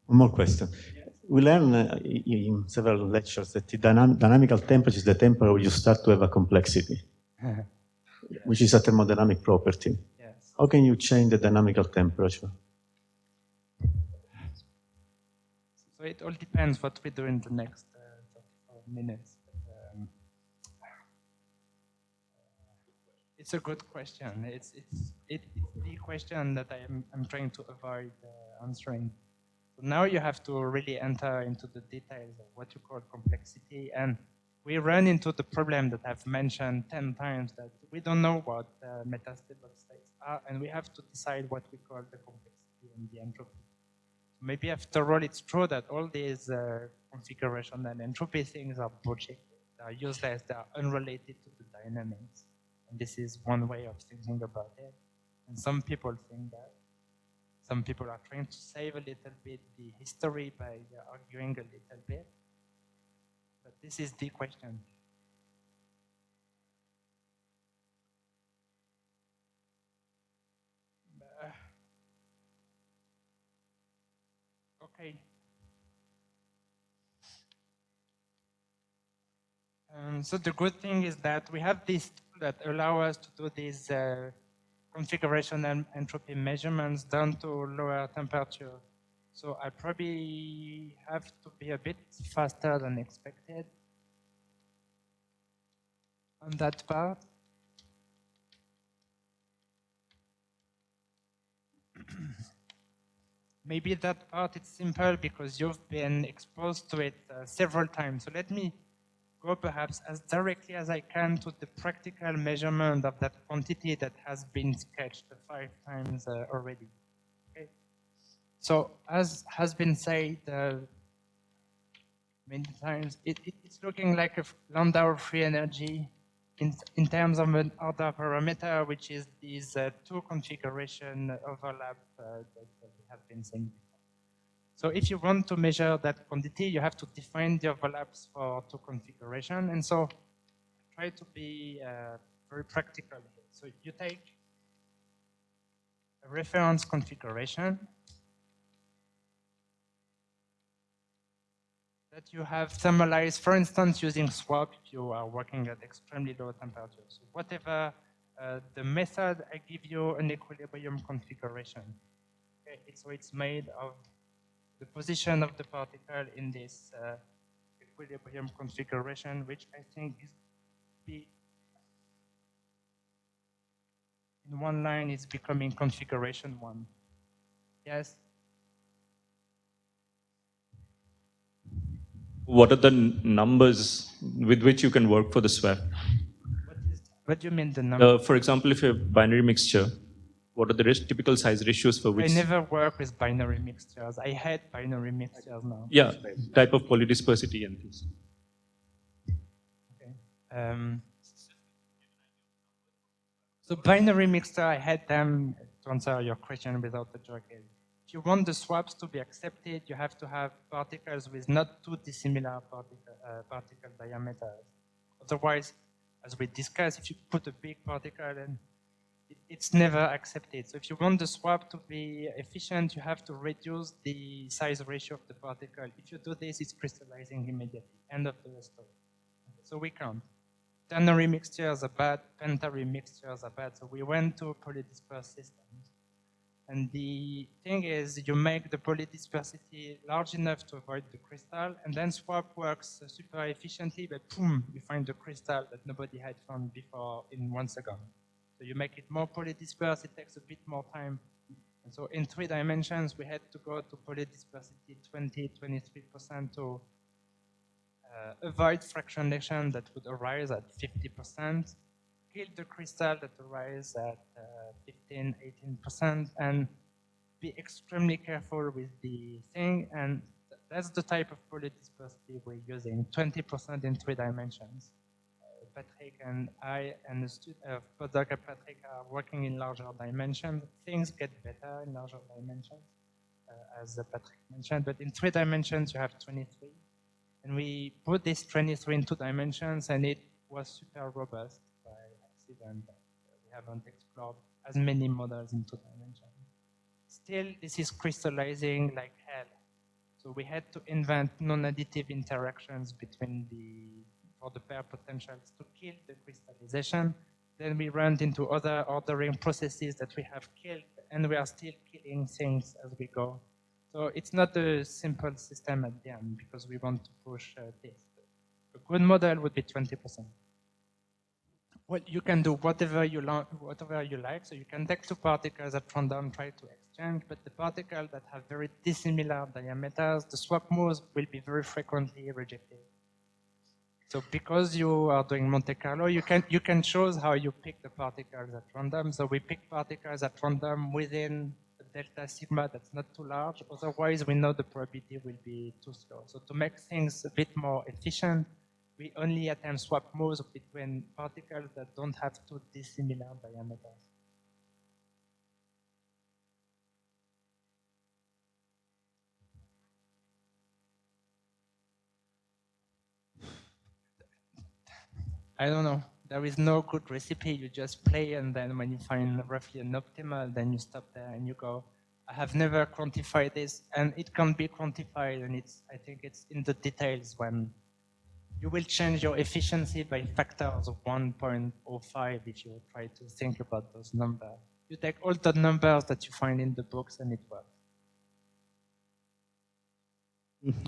One more question. Yes. We learned in several lectures that the dynamical temperature is the temperature where you start to have a complexity, Yes. which is a thermodynamic property. Yes. How can you change the dynamical temperature? So it all depends what we do in the next 34 minutes. It's a good question. It's the question that I'm trying to avoid answering. So now you have to really enter into the details of what you call complexity, and we run into the problem that I've mentioned 10 times, that we don't know what metastable states are, and we have to decide what we call the complexity and the entropy. Maybe after all, it's true that all these configuration and entropy things are bullshit. They are useless. They are unrelated to the dynamics. And this is one way of thinking about it. And some people think that. Some people are trying to save a little bit the history by arguing a little bit. But this is the question. Okay. So the good thing is that we have this tool that allow us to do these configuration and entropy measurements down to lower temperature. So I probably have to be a bit faster than expected on that part. Maybe that part is simple because you've been exposed to it several times. So let me go perhaps as directly as I can to the practical measurement of that quantity that has been sketched 5 times already. Okay. So as has been said many times, it's looking like a lambda of free energy in terms of an order parameter, which is these 2 configuration overlap that we have been seeing before. So if you want to measure that quantity, you have to define the overlaps for 2 configuration. And so try to be very practical here. So you take a reference configuration that you have thermalized, for instance, using swap if you are working at extremely low temperatures. So whatever the method, I give you an equilibrium configuration. Okay, so it's made of the position of the particle in this equilibrium configuration, which I think is in one line is becoming configuration 1. Yes? What are the numbers with which you can work for the swap? What do you mean the number? For example, if you have binary mixture, what are the typical size ratios for which? I never work with binary mixtures. I hate binary mixtures now. Yeah, type of polydispersity and things. Okay. So binary mixture, I had them to answer your question without the Jorge. If you want the swaps to be accepted, you have to have particles with not too dissimilar particle diameters. Otherwise, as we discussed, if you put a big particle, then it's never accepted. So if you want the swap to be efficient, you have to reduce the size ratio of the particle. If you do this, it's crystallizing immediately. End of the story. So we can't. Ternary mixtures are bad, pentary mixtures are bad. So we went to polydispersed systems. And the thing is, you make the polydispersity large enough to avoid the crystal, and then swap works super efficiently, but boom, you find the crystal that nobody had found before in 1 second. So you make it more polydispersed, it takes a bit more time. And so in 3 dimensions, we had to go to polydispersity 20-23% to avoid fractionation that would arise at 50%, kill the crystal that arises at 15-18%, and be extremely careful with the thing. And that's the type of polydispersity we're using, 20% in 3 dimensions. Patrick and I and the postdoc Patrick are working in larger dimensions. Things get better in larger dimensions, as Patrick mentioned, but in 3 dimensions you have 23. And we put this 23 in 2 dimensions, and it was super robust by accident. We haven't explored as many models in 2 dimensions. Still, this is crystallizing like hell. So we had to invent non-additive interactions between for the pair potentials to kill the crystallization. Then we ran into other ordering processes that we have killed, and we are still killing things as we go. So it's not a simple system at the end, because we want to push this. A good model would be 20%. Well, you can do whatever you like. So you can take 2 particles at random, try to exchange, but the particles that have very dissimilar diameters, the swap moves will be very frequently rejected. So because you are doing Monte Carlo, you can choose how you pick the particles at random. So we pick particles at random within a delta sigma that's not too large. Otherwise, we know the probability will be too slow. So to make things a bit more efficient, we only attempt swap moves between particles that don't have too dissimilar diameters. I don't know. There is no good recipe. You just play, and then when you find roughly an optimal, then you stop there and you go. I have never quantified this, and it can be quantified, and I think it's in the details when you will change your efficiency by factors of 1.05 if you try to think about those numbers. You take all the numbers that you find in the books, and it works.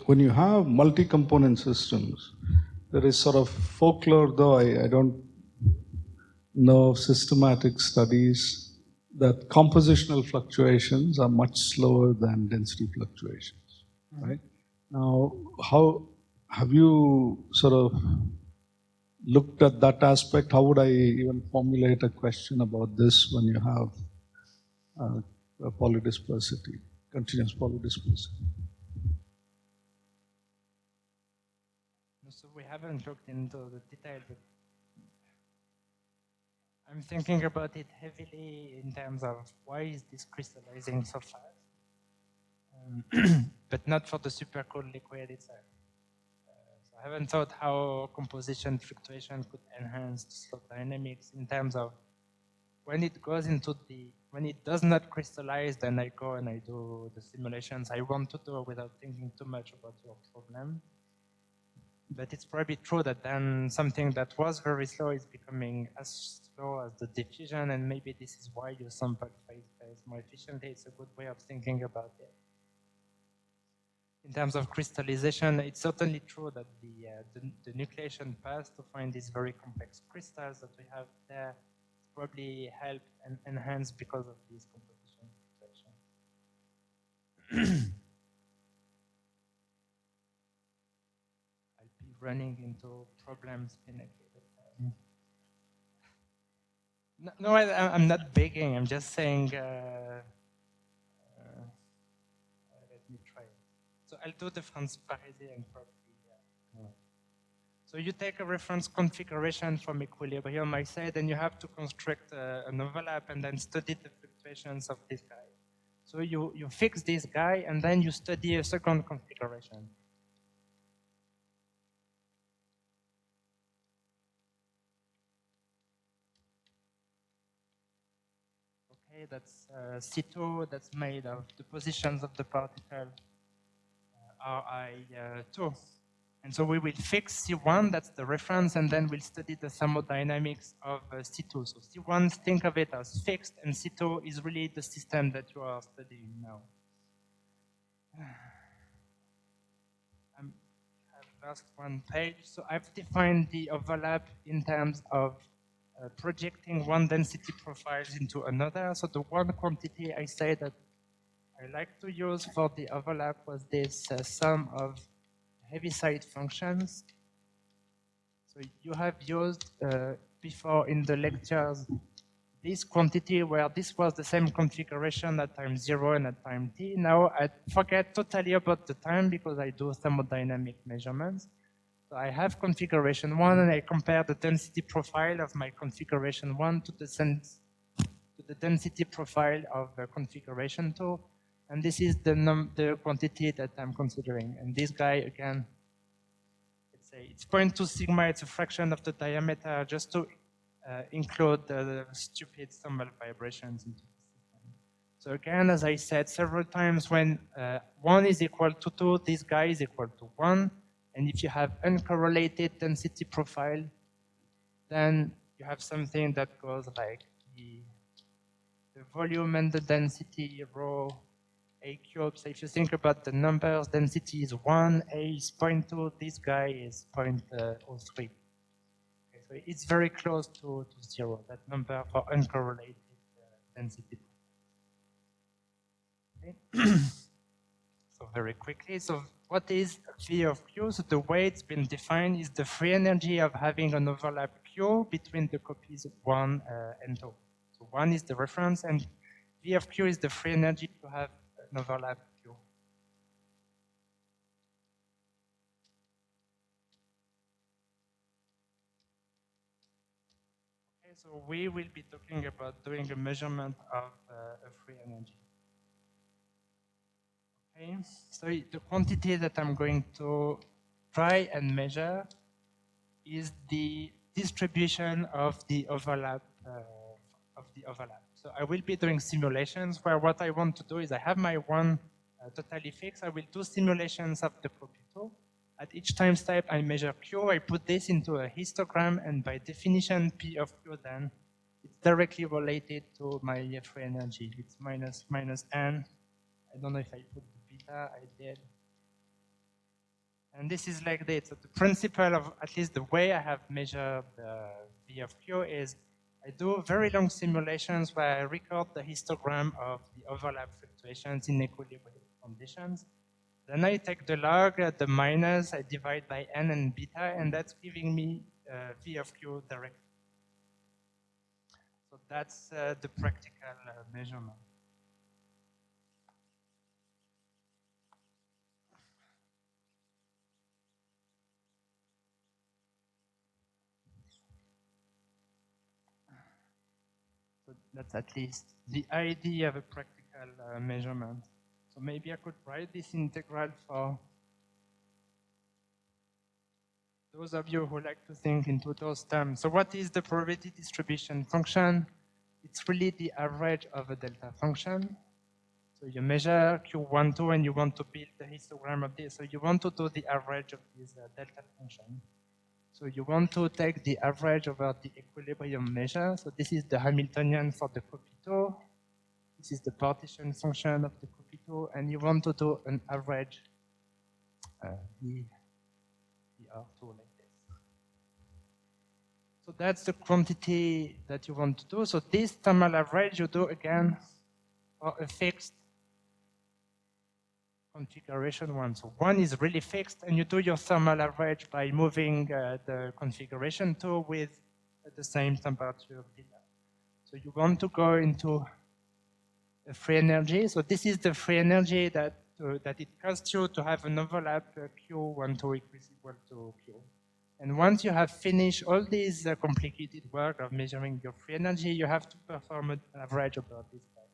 When you have multi-component systems, there is sort of folklore, though I don't know of systematic studies, that compositional fluctuations are much slower than density fluctuations, right? Now, how have you sort of looked at that aspect? How would I even formulate a question about this when you have a polydispersity, continuous polydispersity? So we haven't looked into the detail, but I'm thinking about it heavily in terms of why is this crystallizing so fast, but not for the supercooled liquid itself. So I haven't thought how composition fluctuation could enhance the slope dynamics in terms of when it goes into when it does not crystallize, then I go and I do the simulations I want to do without thinking too much about your problem. But it's probably true that then something that was very slow is becoming as slow as the diffusion, and maybe this is why you sample phase space more efficiently. It's a good way of thinking about it. In terms of crystallization, it's certainly true that the nucleation path to find these very complex crystals that we have there probably help and enhance because of these composition fluctuations. Running into problems in it. No, I'm not begging. I'm just saying. Let me try. So I'll do the Franz-Parisi and probably. So So you take a reference configuration from equilibrium, I said, and you have to construct an overlap and then study the fluctuations of this guy. So you fix this guy, and then you study a second configuration. Okay, that's C2, that's made of the positions of the particle Ri2. And so we will fix C1, that's the reference, and then we'll study the thermodynamics of C2. So C1, think of it as fixed, and C2 is really the system that you are studying now. I've lost one page. So I've defined the overlap in terms of projecting one density profiles into another. So the one quantity I say that I like to use for the overlap was this sum of Heaviside functions. So you have used before in the lectures this quantity where this was the same configuration at time 0 and at time t. Now I forget totally about the time because I do thermodynamic measurements. So I have configuration 1 and I compare the density profile of my configuration 1 to the density profile of configuration 2. And this is the quantity that I'm considering. And this guy, again, let's say it's 0.2 sigma, it's a fraction of the diameter, just to include the stupid thermal vibrations into the system. So again, as I said several times, when 1 is equal to 2, this guy is equal to 1. And if you have uncorrelated density profile, then you have something that goes like the volume and the density rho A cubed. So if you think about the numbers, density is 1, A is 0.2, this guy is 0.03. Okay, so it's very close to 0, that number for uncorrelated density. Okay. So very quickly, so what is V of Q? So the way it's been defined is the free energy of having an overlap Q between the copies 1 and 2. So 1 is the reference, and V of Q is the free energy to have an overlap Q. Okay, so we will be talking about doing a measurement of a free energy. Okay, so the quantity that I'm going to try and measure is the distribution of the overlap. So I will be doing simulations where what I want to do is I have my 1 totally fixed. I will do simulations of the Q2. At each time step I measure Q, I put this into a histogram, and by definition P of Q then it's directly related to my free energy. It's minus N. I don't know if I put the beta, I did. And this is like this. So the principle of, at least the way I have measured the V of Q is I do very long simulations where I record the histogram of the overlap fluctuations in equilibrium conditions. Then I take the log, the minus, I divide by N and beta, and that's giving me V of Q directly. So that's the practical measurement. So that's at least the idea of a practical measurement. So maybe I could write this integral for those of you who like to think into those terms. So what is the probability distribution function? It's really the average of a delta function. So you measure Q12 and you want to build the histogram of this. So you want to do the average of this delta function. So you want to take the average over the equilibrium measure. So this is the Hamiltonian for the Copito. This is the partition function of the Copito. And you want to do an average the R2 like this. So that's the quantity that you want to do. So this thermal average you do again for a fixed configuration 1. So 1 is really fixed, and you do your thermal average by moving the configuration 2 with the same temperature beta. So you want to go into a free energy. So this is the free energy that it costs you to have an overlap Q12 equals equal to Q. And once you have finished all this complicated work of measuring your free energy, you have to perform an average about this guy.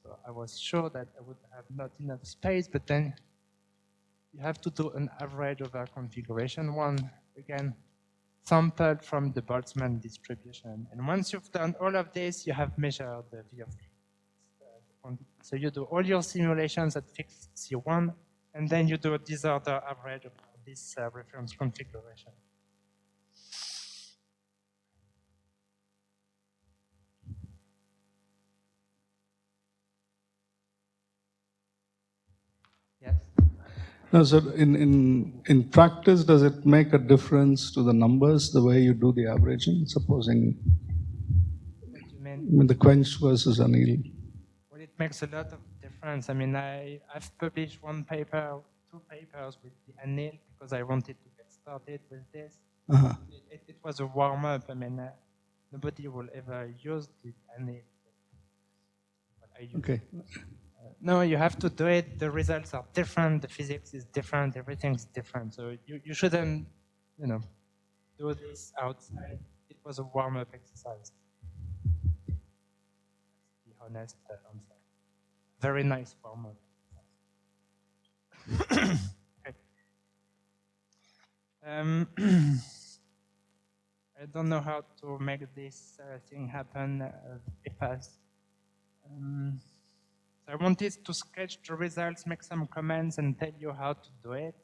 So I was sure that I would have not enough space, but then you have to do an average over configuration one, again, sampled from the Boltzmann distribution. And once you've done all of this, you have measured the V of Q. So you do all your simulations at fixed C1, and then you do a disorder average of this reference configuration. Yes? No, so in practice, does it make a difference to the numbers, the way you do the averaging, supposing What do you mean? the quench versus anneal? Well, it makes a lot of difference. I mean, I've published one paper, 2 papers with the anneal because I wanted to get started with this. It was a warm-up. I mean, nobody will ever use the anneal. But I use Okay. No, you have to do it. The results are different. The physics is different. Everything's different. So you shouldn't, do this outside. It was a warm-up exercise. That's the honest answer. Very nice warm-up. Okay. I don't know how to make this thing happen very fast. So I wanted to sketch the results, make some comments, and tell you how to do it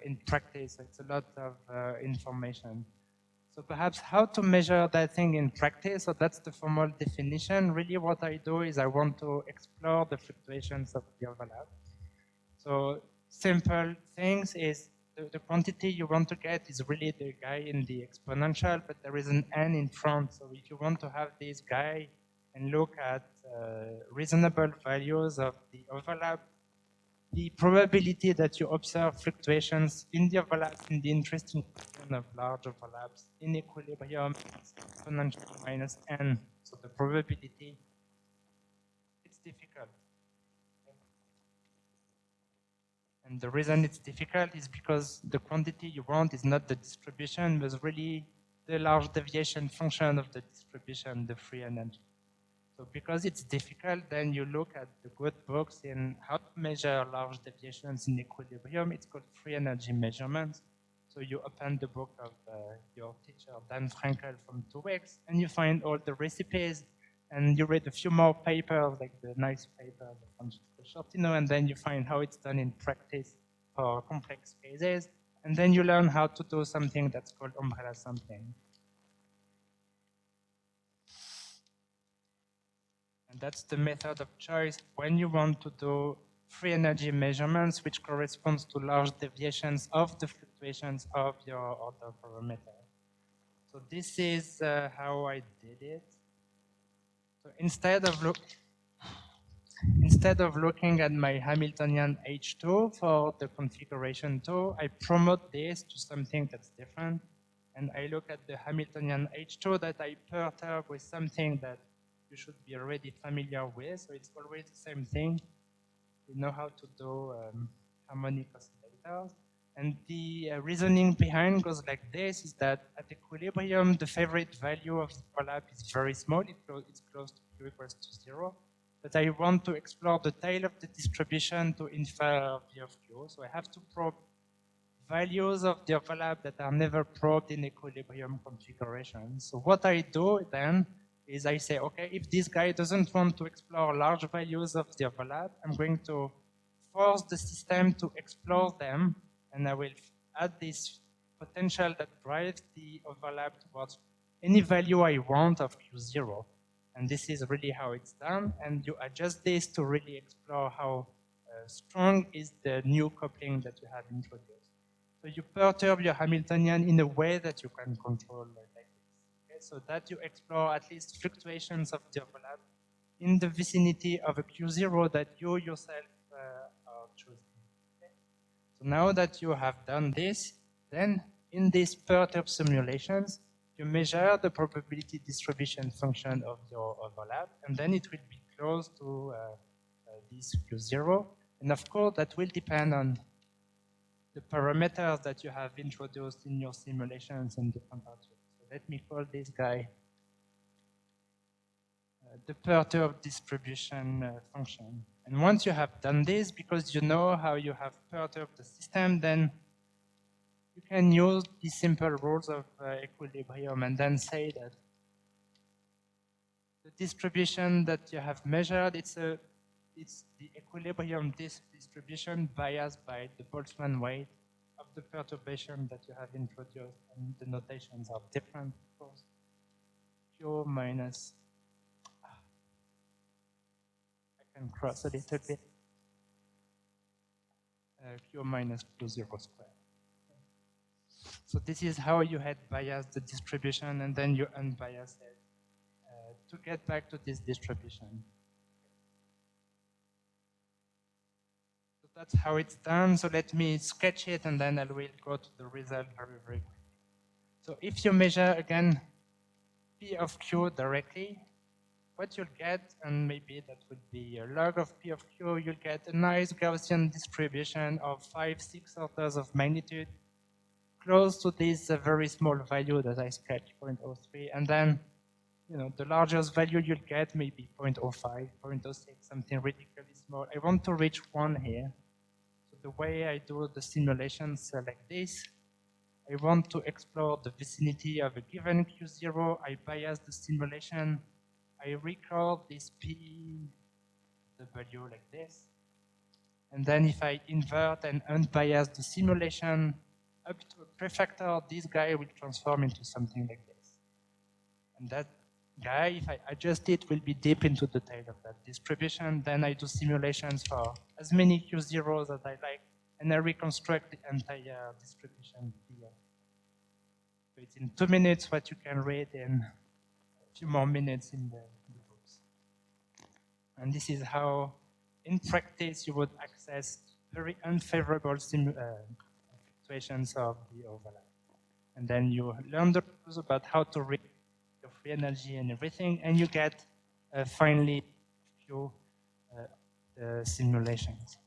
in practice. It's a lot of information. So perhaps how to measure that thing in practice, so that's the formal definition. Really what I do is I want to explore the fluctuations of the overlap. So simple things is the quantity you want to get is really the guy in the exponential, but there is an n in front. So if you want to have this guy and look at reasonable values of the overlap, the probability that you observe fluctuations in the overlaps in the interesting pattern of large overlaps in equilibrium is exponential minus n. So the probability, it's difficult. And the reason it's difficult is because the quantity you want is not the distribution, but really the large deviation function of the distribution, the free energy. So because it's difficult, then you look at the good books in how to measure large deviations in equilibrium. It's called free energy measurements. So you open the book of your teacher, Dan Frankel, from 2 weeks, and you find all the recipes, and you read a few more papers, like the nice paper of Francesco Sciortino, and then you find how it's done in practice for complex cases, and then you learn how to do something that's called umbrella sampling. And that's the method of choice when you want to do free energy measurements, which corresponds to large deviations of the fluctuations of your order parameter. So this is how I did it. So instead of looking at my Hamiltonian H2 for the configuration 2, I promote this to something that's different. And I look at the Hamiltonian H2 that I perturb with something that you should be already familiar with. So it's always the same thing. We know how to do harmonic oscillators. And the reasoning behind goes like this, is that at equilibrium, the favorite value of the overlap is very small. It's close to Q equals to 0. But I want to explore the tail of the distribution to infer V of Q. So I have to probe values of the overlap that are never probed in equilibrium configurations. So what I do then is I say, okay, if this guy doesn't want to explore large values of the overlap, I'm going to force the system to explore them, and I will add this potential that drives the overlap towards any value I want of Q0. And this is really how it's done, and you adjust this to really explore how strong is the new coupling that you have introduced. So you perturb your Hamiltonian in a way that you can control like this. Okay? So that you explore at least fluctuations of the overlap in the vicinity of a Q0 that you yourself are choosing. Okay? So now that you have done this, then in these perturbed simulations, you measure the probability distribution function of your overlap, and then it will be close to this Q0. And of course, that will depend on the parameters that you have introduced in your simulations in different objects. So let me call this guy the perturb distribution function. And once you have done this, because you know how you have perturbed the system, then you can use these simple rules of equilibrium and then say that the distribution that you have measured, it's the equilibrium distribution biased by the Boltzmann weight of the perturbation that you have introduced, and the notations are different, of course. Q minus, I can cross a little bit, Q minus Q0 squared. So this is how you had biased the distribution, and then you unbiased it to get back to this distribution. So that's how it's done. So let me sketch it, and then I will go to the result very, very quickly. So if you measure, again, P of Q directly, what you'll get, and maybe that would be a log of P of Q, you'll get a nice Gaussian distribution of 5-6 orders of magnitude, close to this very small value that I sketched, 0.03, and then the largest value you'll get maybe 0.05, 0.06, something ridiculously small. I want to reach 1 here. So the way I do the simulations like this, I want to explore the vicinity of a given Q0. I bias the simulation. I record this P W like this. And then if I invert and unbias the simulation up to a prefactor, this guy will transform into something like this. And that guy, if I adjust it, will be deep into the tail of that distribution. Then I do simulations for as many Q0s as I like, and I reconstruct the entire distribution here. So it's in 2 minutes what you can read in a few more minutes in the books. And this is how, in practice, you would access very unfavorable situations of the overlap. And then you learn the rules about how to read your free energy and everything, and you get finally few simulations.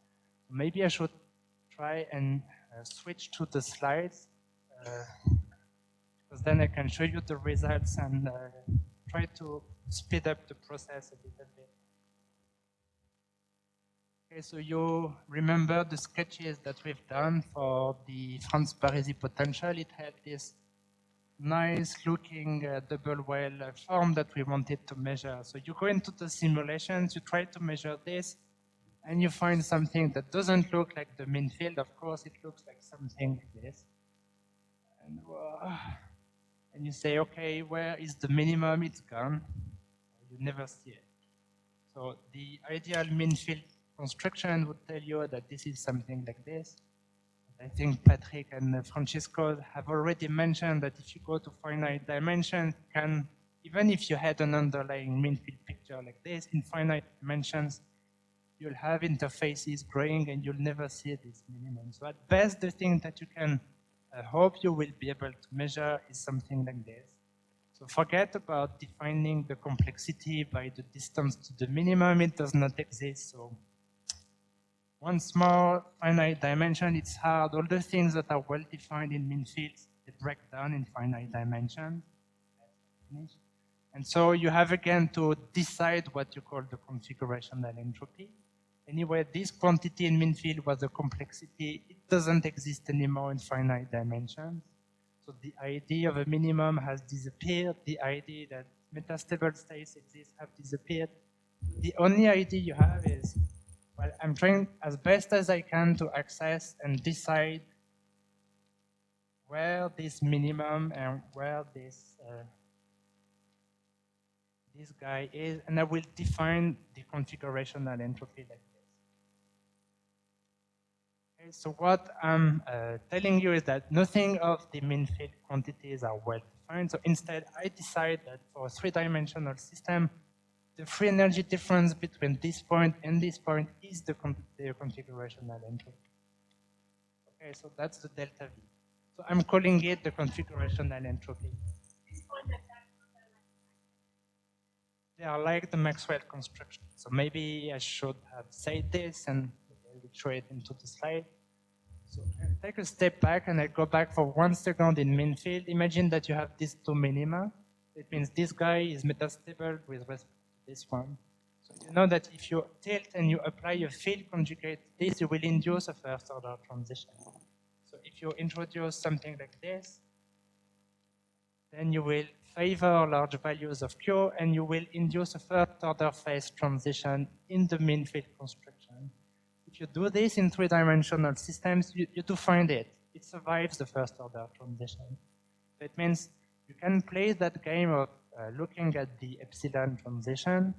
Maybe I should try and switch to the slides, because then I can show you the results and try to speed up the process a little bit. Okay, so you remember the sketches that we've done for the Franz-Parisi potential. It had this nice looking double well form that we wanted to measure. So you go into the simulations, you try to measure this, and you find something that doesn't look like the mean field. Of course, it looks like something like this. And you say, okay, where is the minimum? It's gone. You never see it. So the ideal mean field construction would tell you that this is something like this. I think Patrick and Francesco have already mentioned that if you go to finite dimensions, even if you had an underlying mean field picture like this, in finite dimensions, you'll have interfaces growing and you'll never see this minimum. So at best, the thing that you can hope you will be able to measure is something like this. So forget about defining the complexity by the distance to the minimum. It does not exist. So one small finite dimension, it's hard. All the things that are well defined in mean fields, they break down in finite dimensions. And so you have again to decide what you call the configurational entropy. Anyway, this quantity in mean field was a complexity. It doesn't exist anymore in finite dimensions. So the idea of a minimum has disappeared. The idea that metastable states exist have disappeared. The only idea you have is, well, I'm trying as best as I can to access and decide where this minimum and where this guy is, and I will define the configurational entropy like this. Okay, so what I'm telling you is that nothing of the mean field quantities are well defined. So instead, I decide that for a three-dimensional system, the free energy difference between this point and this point is the configurational entropy. Okay, so that's the delta V. So I'm calling it the configurational entropy. They are like the Maxwell construction. So maybe I should have said this and I will show it into the slide. So I take a step back and I go back for 1 second in mean field. Imagine that you have these two minima. It means this guy is metastable with respect to this one. So you know that if you tilt and you apply a field conjugate to this, you will induce a first order transition. So if you introduce something like this, then you will favor large values of Q and you will induce a first order phase transition in the mean field construction. If you do this in three-dimensional systems, you do find it. It survives the first order transition. That means you can play that game of looking at the epsilon transition,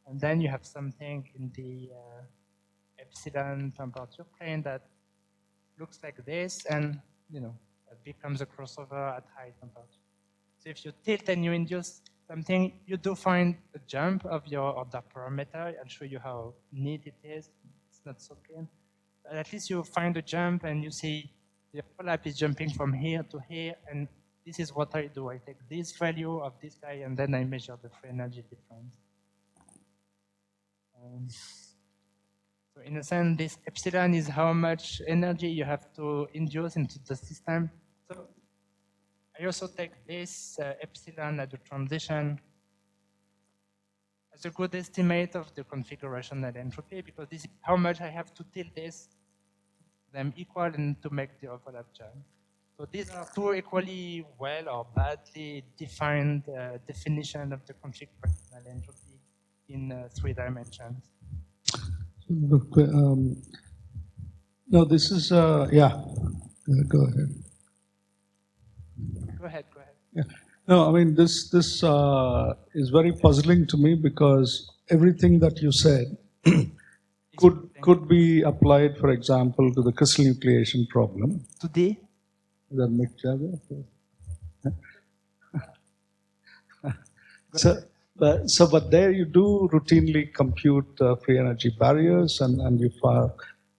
and then you have something in the epsilon temperature plane that looks like this, and it becomes a crossover at high temperature. So if you tilt and you induce something, you do find a jump of your order parameter. I'll show you how neat it is. It's not so clean. But at least you find a jump and you see the overlap is jumping from here to here, and this is what I do. I take this value of this guy and then I measure the free energy difference. So in a sense, this epsilon is how much energy you have to induce into the system. So I also take this epsilon at the transition as a good estimate of the configurational entropy, because this is how much I have to tilt this, them equal, and to make the overlap jump. So these are two equally well or badly defined definition of the configurational entropy in 3 dimensions. Look, no, this is, yeah, go ahead. Go ahead. Yeah. No, I mean, this is very puzzling to me because everything that you said could be applied, for example, to the crystal nucleation problem. Today? Is that Mick Jagger? But there you do routinely compute free energy barriers and you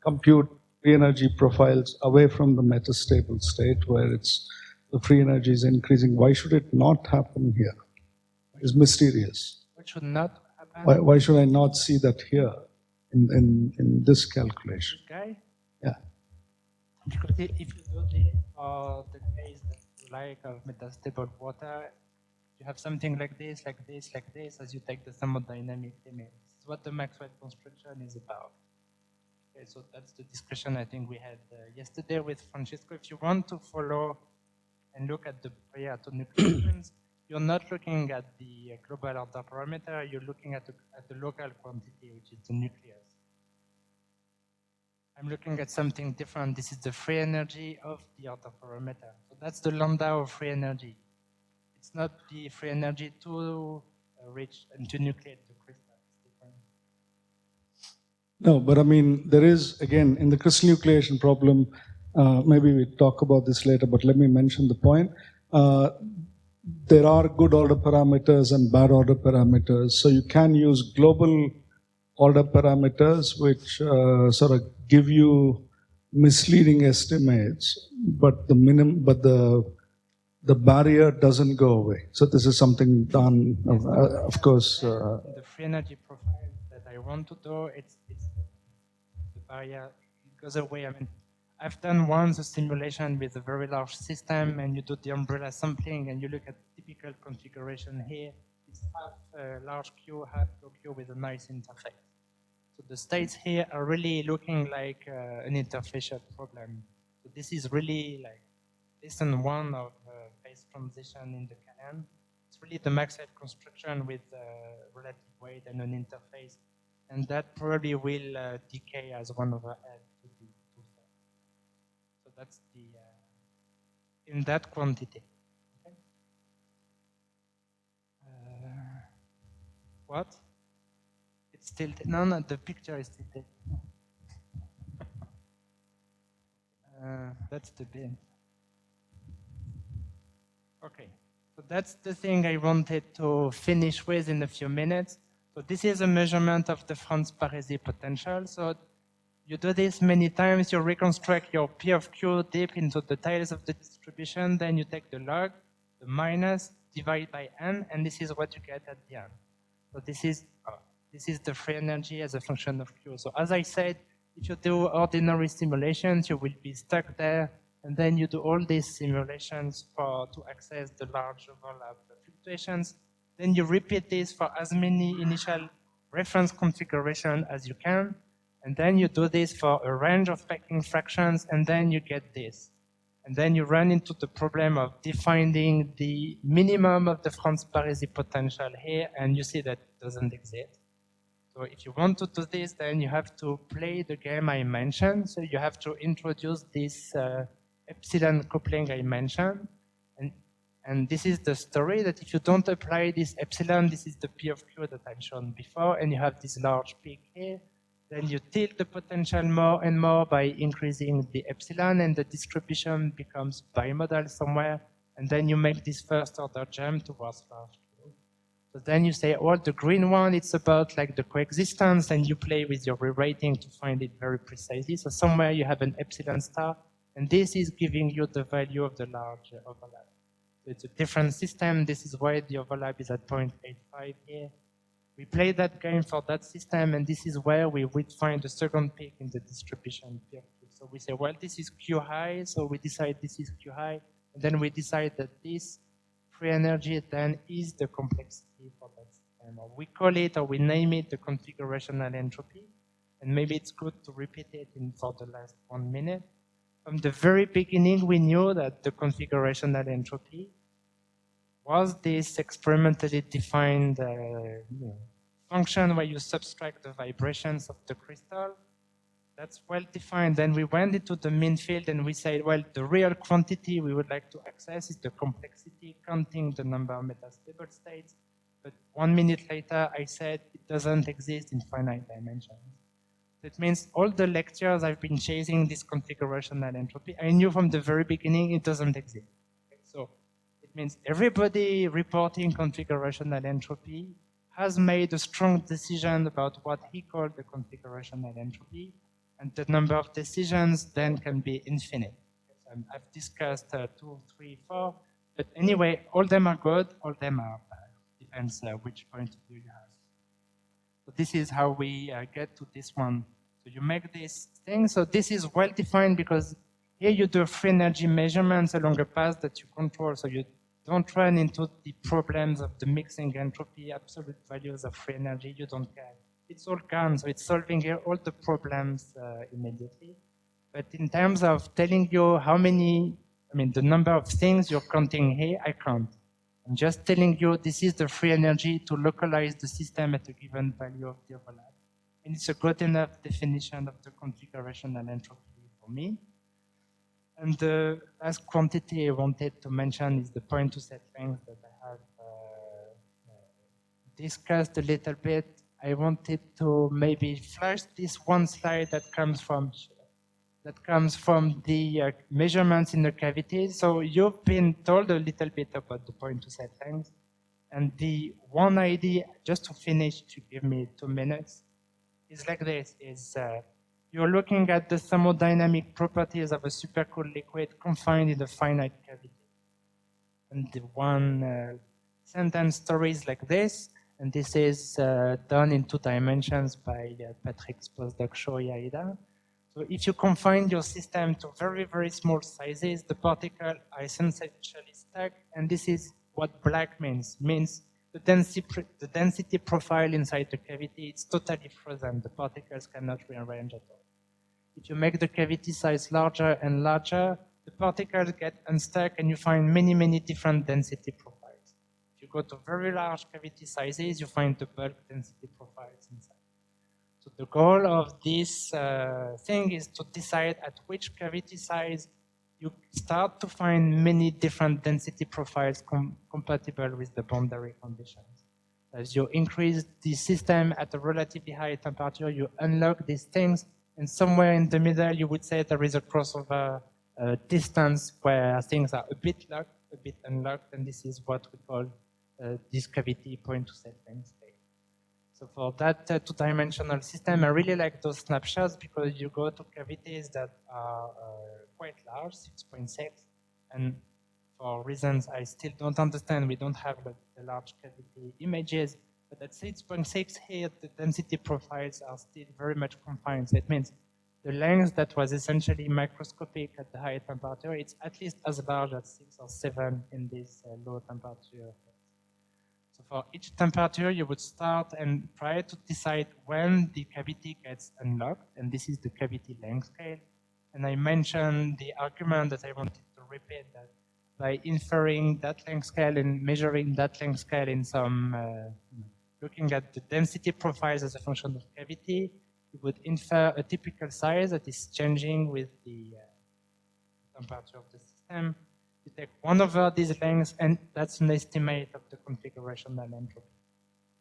compute free energy profiles away from the metastable state where the free energy is increasing. Why should it not happen here? It's mysterious. What should not happen? Why should I not see that here in this calculation? Okay. Yeah. Because if you do this for the case that you like of metastable water, you have something like this, as you take the thermodynamic limit. This is what the Maxwell construction is about. Okay, so that's the discussion I think we had yesterday with Francesco. If you want to follow and look at the pre-atomic you're not looking at the global order parameter, you're looking at the local quantity, which is the nucleus. I'm looking at something different. This is the free energy of the order parameter. So that's the lambda of free energy. It's not the free energy to reach and to nucleate the crystal. It's different. No, but I mean, there is, again, in the crystal nucleation problem, maybe we talk about this later, but let me mention the point. There are good order parameters and bad order parameters. So you can use global order parameters, which sort of give you misleading estimates, but the barrier doesn't go away. So this is something done, of course. The free energy profile that I want to do, it's the barrier goes away. I mean, I've done once a simulation with a very large system, and you do the umbrella sampling, and you look at typical configuration here. It's half large Q, half low Q with a nice interface. So the states here are really looking like an interfacial problem. So this is really like lesson 1 of phase transition in the Canon. It's really the Maxwell construction with relative weight and an interface, and that probably will decay as 1 over L to the 2 thirds. So that's the in that quantity. Okay. What? It's still no. The picture is still there. That's the bin. Okay, so that's the thing I wanted to finish with in a few minutes. So this is a measurement of the Franz-Parisi potential. So you do this many times, you reconstruct your P of Q deep into the tails of the distribution, then you take the log, the minus, divide by n, and this is what you get at the end. So this is the free energy as a function of Q. So as I said, If you do ordinary simulations, you will be stuck there, and then you do all these simulations to access the large overlap fluctuations. Then you repeat this for as many initial reference configuration as you can, and then you do this for a range of packing fractions, and then you get this. And then you run into the problem of defining the minimum of the Franz-Parisi potential here, and you see that it doesn't exist. So if you want to do this, then you have to play the game I mentioned. So you have to introduce this epsilon coupling I mentioned. And this is the story that if you don't apply this epsilon, this is the P of Q that I've shown before, and you have this large peak here, then you tilt the potential more and more by increasing the epsilon, and the distribution becomes bimodal somewhere, and then you make this first order jump towards large Q. So then you say, well, the green one, it's about like the coexistence, and you play with your rewriting to find it very precisely. So somewhere you have an epsilon star, and this is giving you the value of the large overlap. So it's a different system. This is why the overlap is at 0.85 here. We play that game for that system, and this is where we would find the second peak in the distribution. So we say, well, this is Q high, so we decide this is Q high, and then we decide that this free energy then is the complexity for that system. Or we call it, or we name it the configurational entropy, and maybe it's good to repeat it for the last 1 minute. From the very beginning, we knew that the configurational entropy was this experimentally defined function where you subtract the vibrations of the crystal. That's well defined. Then we went into the mean field and we said, well, the real quantity we would like to access is the complexity, counting the number of metastable states. But 1 minute later, I said it doesn't exist in finite dimensions. That means all the lectures I've been chasing this configurational entropy, I knew from the very beginning it doesn't exist. Okay, so it means everybody reporting configurational entropy has made a strong decision about what he called the configurational entropy, and the number of decisions then can be infinite. I've discussed 2, 3, 4, but anyway, all of them are good, all of them are bad. Depends which point of view you have. So this is how we get to this one. So you make this thing. So this is well defined because here you do free energy measurements along a path that you control. So you don't run into the problems of the mixing entropy, absolute values of free energy. You don't care. It's all gone. So it's solving here all the problems immediately. But in terms of telling you how many, the number of things you're counting here, I can't. I'm just telling you this is the free energy to localize the system at a given value of the overlap. And it's a good enough definition of the configurational entropy for me. And the last quantity I wanted to mention is the point to set length that I have discussed a little bit. I wanted to maybe flash this one slide that comes from the measurements in the cavity. So you've been told a little bit about the point to set length. And the one idea, just to finish, to give me 2 minutes, is like this, you're looking at the thermodynamic properties of a supercooled liquid confined in a finite cavity. And the one sentence story is like this, and this is done in 2 dimensions by Patrick's postdoc Shoya. So if you confine your system to very, very small sizes, the particles are essentially stuck, and this is what black means. Means the density profile inside the cavity is totally frozen. The particles cannot rearrange at all. If you make the cavity size larger and larger, the particles get unstuck, and you find many, many different density profiles. If you go to very large cavity sizes, you find the bulk density profiles inside. So the goal of this thing is to decide at which cavity size you start to find many different density profiles compatible with the boundary conditions. As you increase the system at a relatively high temperature, you unlock these things, and somewhere in the middle, you would say there is a crossover distance where things are a bit locked, a bit unlocked, and this is what we call this cavity point to set length state. So for that 2-dimensional system, I really like those snapshots because you go to cavities that are quite large, 6.6, and for reasons I still don't understand, we don't have the large cavity images, but at 6.6 here, the density profiles are still very much confined. So it means the length that was essentially microscopic at the high temperature, it's at least as large as 6 or 7 in this low temperature. So for each temperature, you would start and try to decide when the cavity gets unlocked, and this is the cavity length scale. And I mentioned the argument that I wanted to repeat, that by inferring that length scale and measuring that length scale in some, looking at the density profiles as a function of cavity, you would infer a typical size that is changing with the temperature of the system. You take 1 over these lengths, and that's an estimate of the configurational entropy.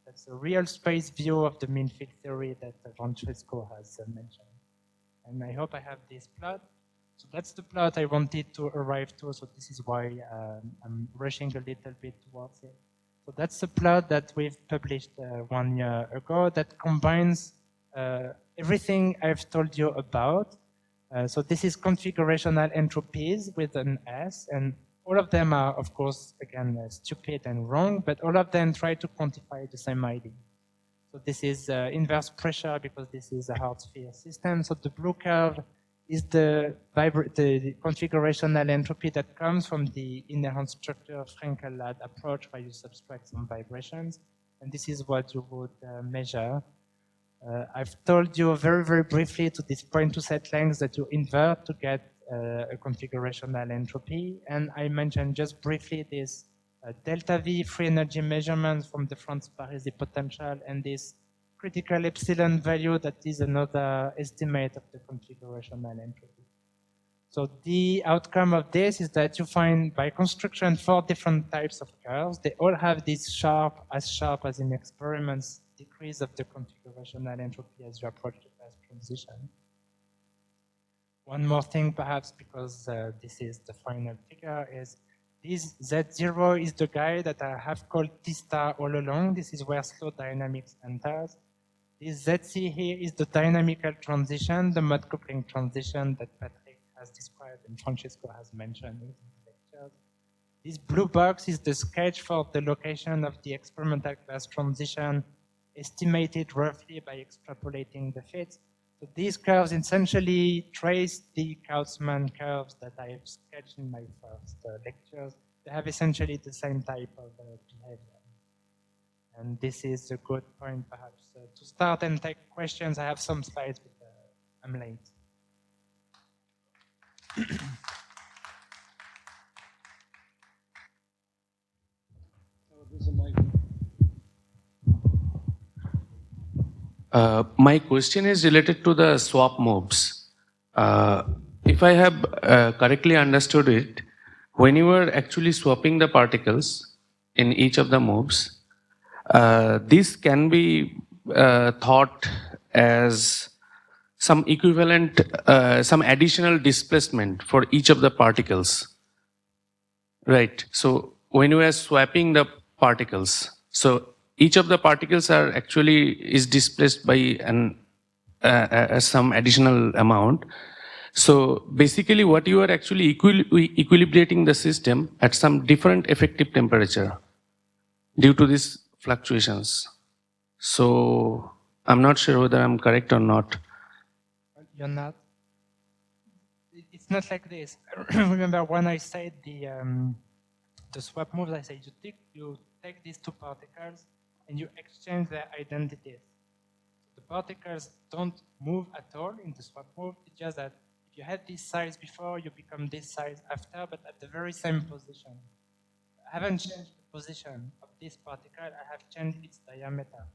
That's a real space view of the mean field theory that Francesco has mentioned. And I hope I have this plot. So that's the plot I wanted to arrive to, so this is why I'm rushing a little bit towards it. So that's the plot that we've published 1 year ago that combines everything I've told you about. So this is configurational entropies with an S, and all of them are, of course, again, stupid and wrong, but all of them try to quantify the same idea. So this is inverse pressure because this is a hard sphere system. So the blue curve is the configurational entropy that comes from the inherent structure Frenkel-Ladd approach, where you subtract some vibrations. And this is what you would measure. I've told you very, very briefly to this point to set lengths that you invert to get a configurational entropy. And I mentioned just briefly this delta V free energy measurements from the Franz-Parisi potential and this critical epsilon value that is another estimate of the configurational entropy. So the outcome of this is that you find by construction 4 different types of curves. They all have this sharp as in experiments, decrease of the configurational entropy as you approach the phase transition. One more thing perhaps, because this is the final figure, is this Z0 is the guy that I have called T star all along. This is where slow dynamics enters. This ZC here is the dynamical transition, the mode coupling transition that Patrick has described and Francesco has mentioned in the lectures. This blue box is the sketch for the location of the experimental class transition, estimated roughly by extrapolating the fits. So these curves essentially trace the Kautzmann curves that I have sketched in my first lectures. They have essentially the same type of behavior. And this is a good point, perhaps, to start and take questions. I have some slides, but I'm late. My question is related to the swap mobs. If I have correctly understood it, when you are actually swapping the particles in each of the mobs, this can be thought as some equivalent, some additional displacement for each of the particles. Right. So when you are swapping the particles, so each of the particles are actually is displaced by an some additional amount. So basically what you are actually equilibrating the system at some different effective temperature due to these fluctuations. So I'm not sure whether I'm correct or not. You're not? It's not like this. Remember when I said the swap moves, I said you take these 2 particles and you exchange their identities. The particles don't move at all in the swap move. It's just that if you had this size before, you become this size after, but at the very same position. I haven't changed the position of this particle, I have changed its diameter.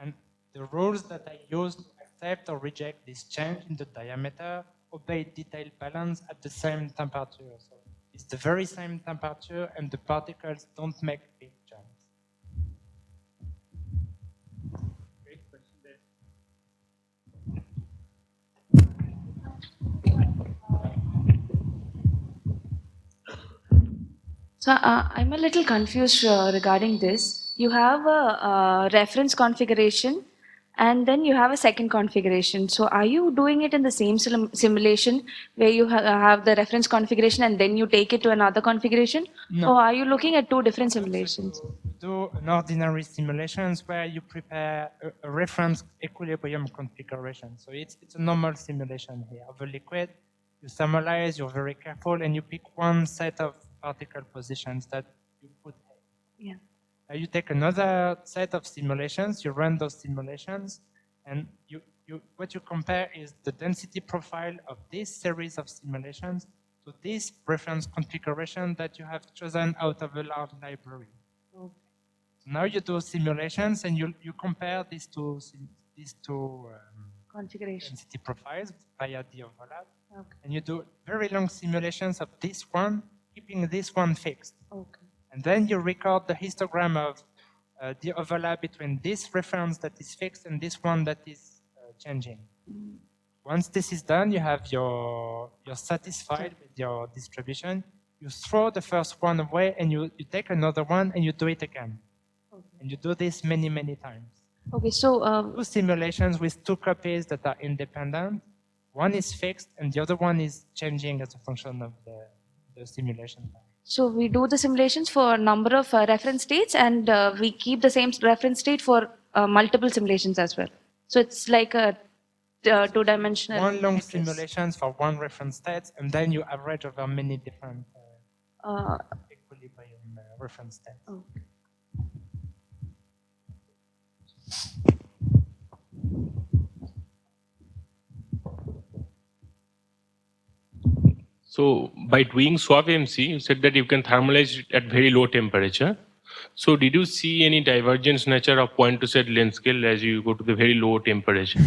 And the rules that I use to accept or reject this change in the diameter obey detailed balance at the same temperature. So it's the very same temperature and the particles don't make big jumps. Great question there. So I'm a little confused regarding this. You have a reference configuration and then you have a second configuration. So are you doing it in the same simulation where you have the reference configuration and then you take it to another configuration? No. Or are you looking at 2 different simulations? do an ordinary simulations where you prepare a reference equilibrium configuration. So it's a normal simulation here of a liquid. You summarize, you're very careful, and you pick one set of particle positions that you put here. Yeah. You take another set of simulations, you run those simulations, and what you compare is the density profile of this series of simulations to this reference configuration that you have chosen out of a large library. Okay. Now you do simulations and you compare these two Configuration. density profiles via the overlap. Okay. And you do very long simulations of this one, keeping this one fixed. Okay. And then you record the histogram of the overlap between this reference that is fixed and this one that is changing. Once this is done, you have you're satisfied with your distribution. You throw the first one away and you take another one and you do it again. Okay. And you do this many, many times. Okay, so Two simulations with two copies that are independent. One is fixed and the other one is changing as a function of the simulation time. so we do the simulations for a number of reference states, and we keep the same reference state for multiple simulations as well. So it's like a two-dimensional. One long matrix. simulations for one reference state, and then you average over many different equilibrium reference states. Okay. So by doing swap MC, you said that you can thermalize it at very low temperature. So did you see any divergence nature of point to set length scale as you go to the very low temperature?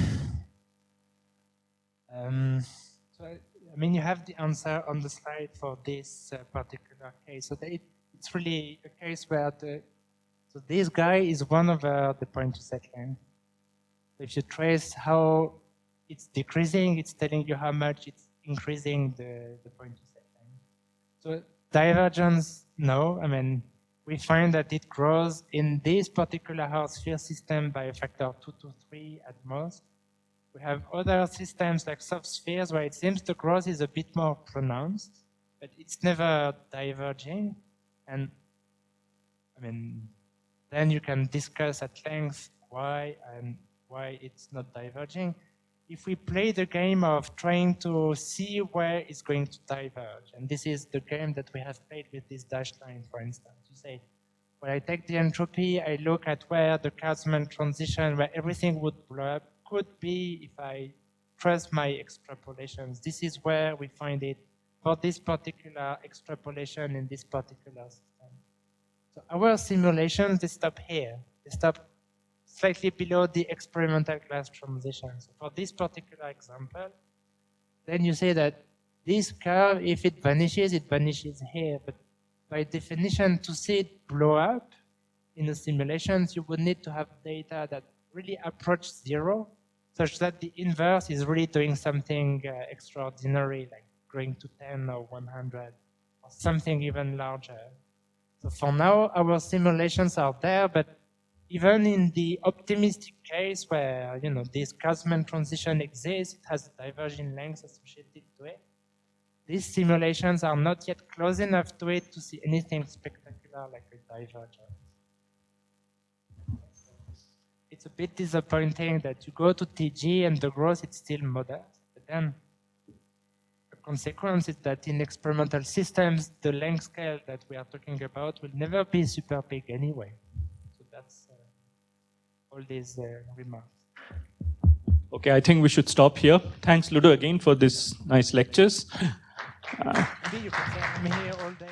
So I mean, you have the answer on the slide for this particular case. So it's really a case where so this guy is 1 over the point to set length. So if you trace how it's decreasing, it's telling you how much it's increasing the point to set length. So divergence, no. I mean, we find that it grows in this particular Hard sphere system by a factor of 2 to 3 at most. We have other systems like soft spheres where it seems the growth is a bit more pronounced, but it's never diverging. And I mean, then you can discuss at length why it's not diverging. If we play the game of trying to see where it's going to diverge, and this is the game that we have played with this dashed line, for instance. You say, when I take the entropy, I look at where the Kasman transition, where everything would blow up, could be if I trust my extrapolations. This is where we find it for this particular extrapolation in this particular system. So our simulations, they stop here. They stop slightly below the experimental class transition. So for this particular example, then you say that this curve, if it vanishes here. But by definition, to see it blow up in the simulations, you would need to have data that really approach 0, such that the inverse is really doing something extraordinary, like going to 10 or 100, or something even larger. So for now, our simulations are there, but even in the optimistic case where, you know, this Kasman transition exists, it has a diverging length associated to it. These simulations are not yet close enough to it to see anything spectacular like a divergence. It's a bit disappointing that you go to TG and the growth is still modest, but then the consequence is that in experimental systems, the length scale that we are talking about will never be super big anyway. So that's all these remarks. Okay, I think we should stop here. Thanks, Ludo, again for this nice lectures. Maybe you can say I'm here all day.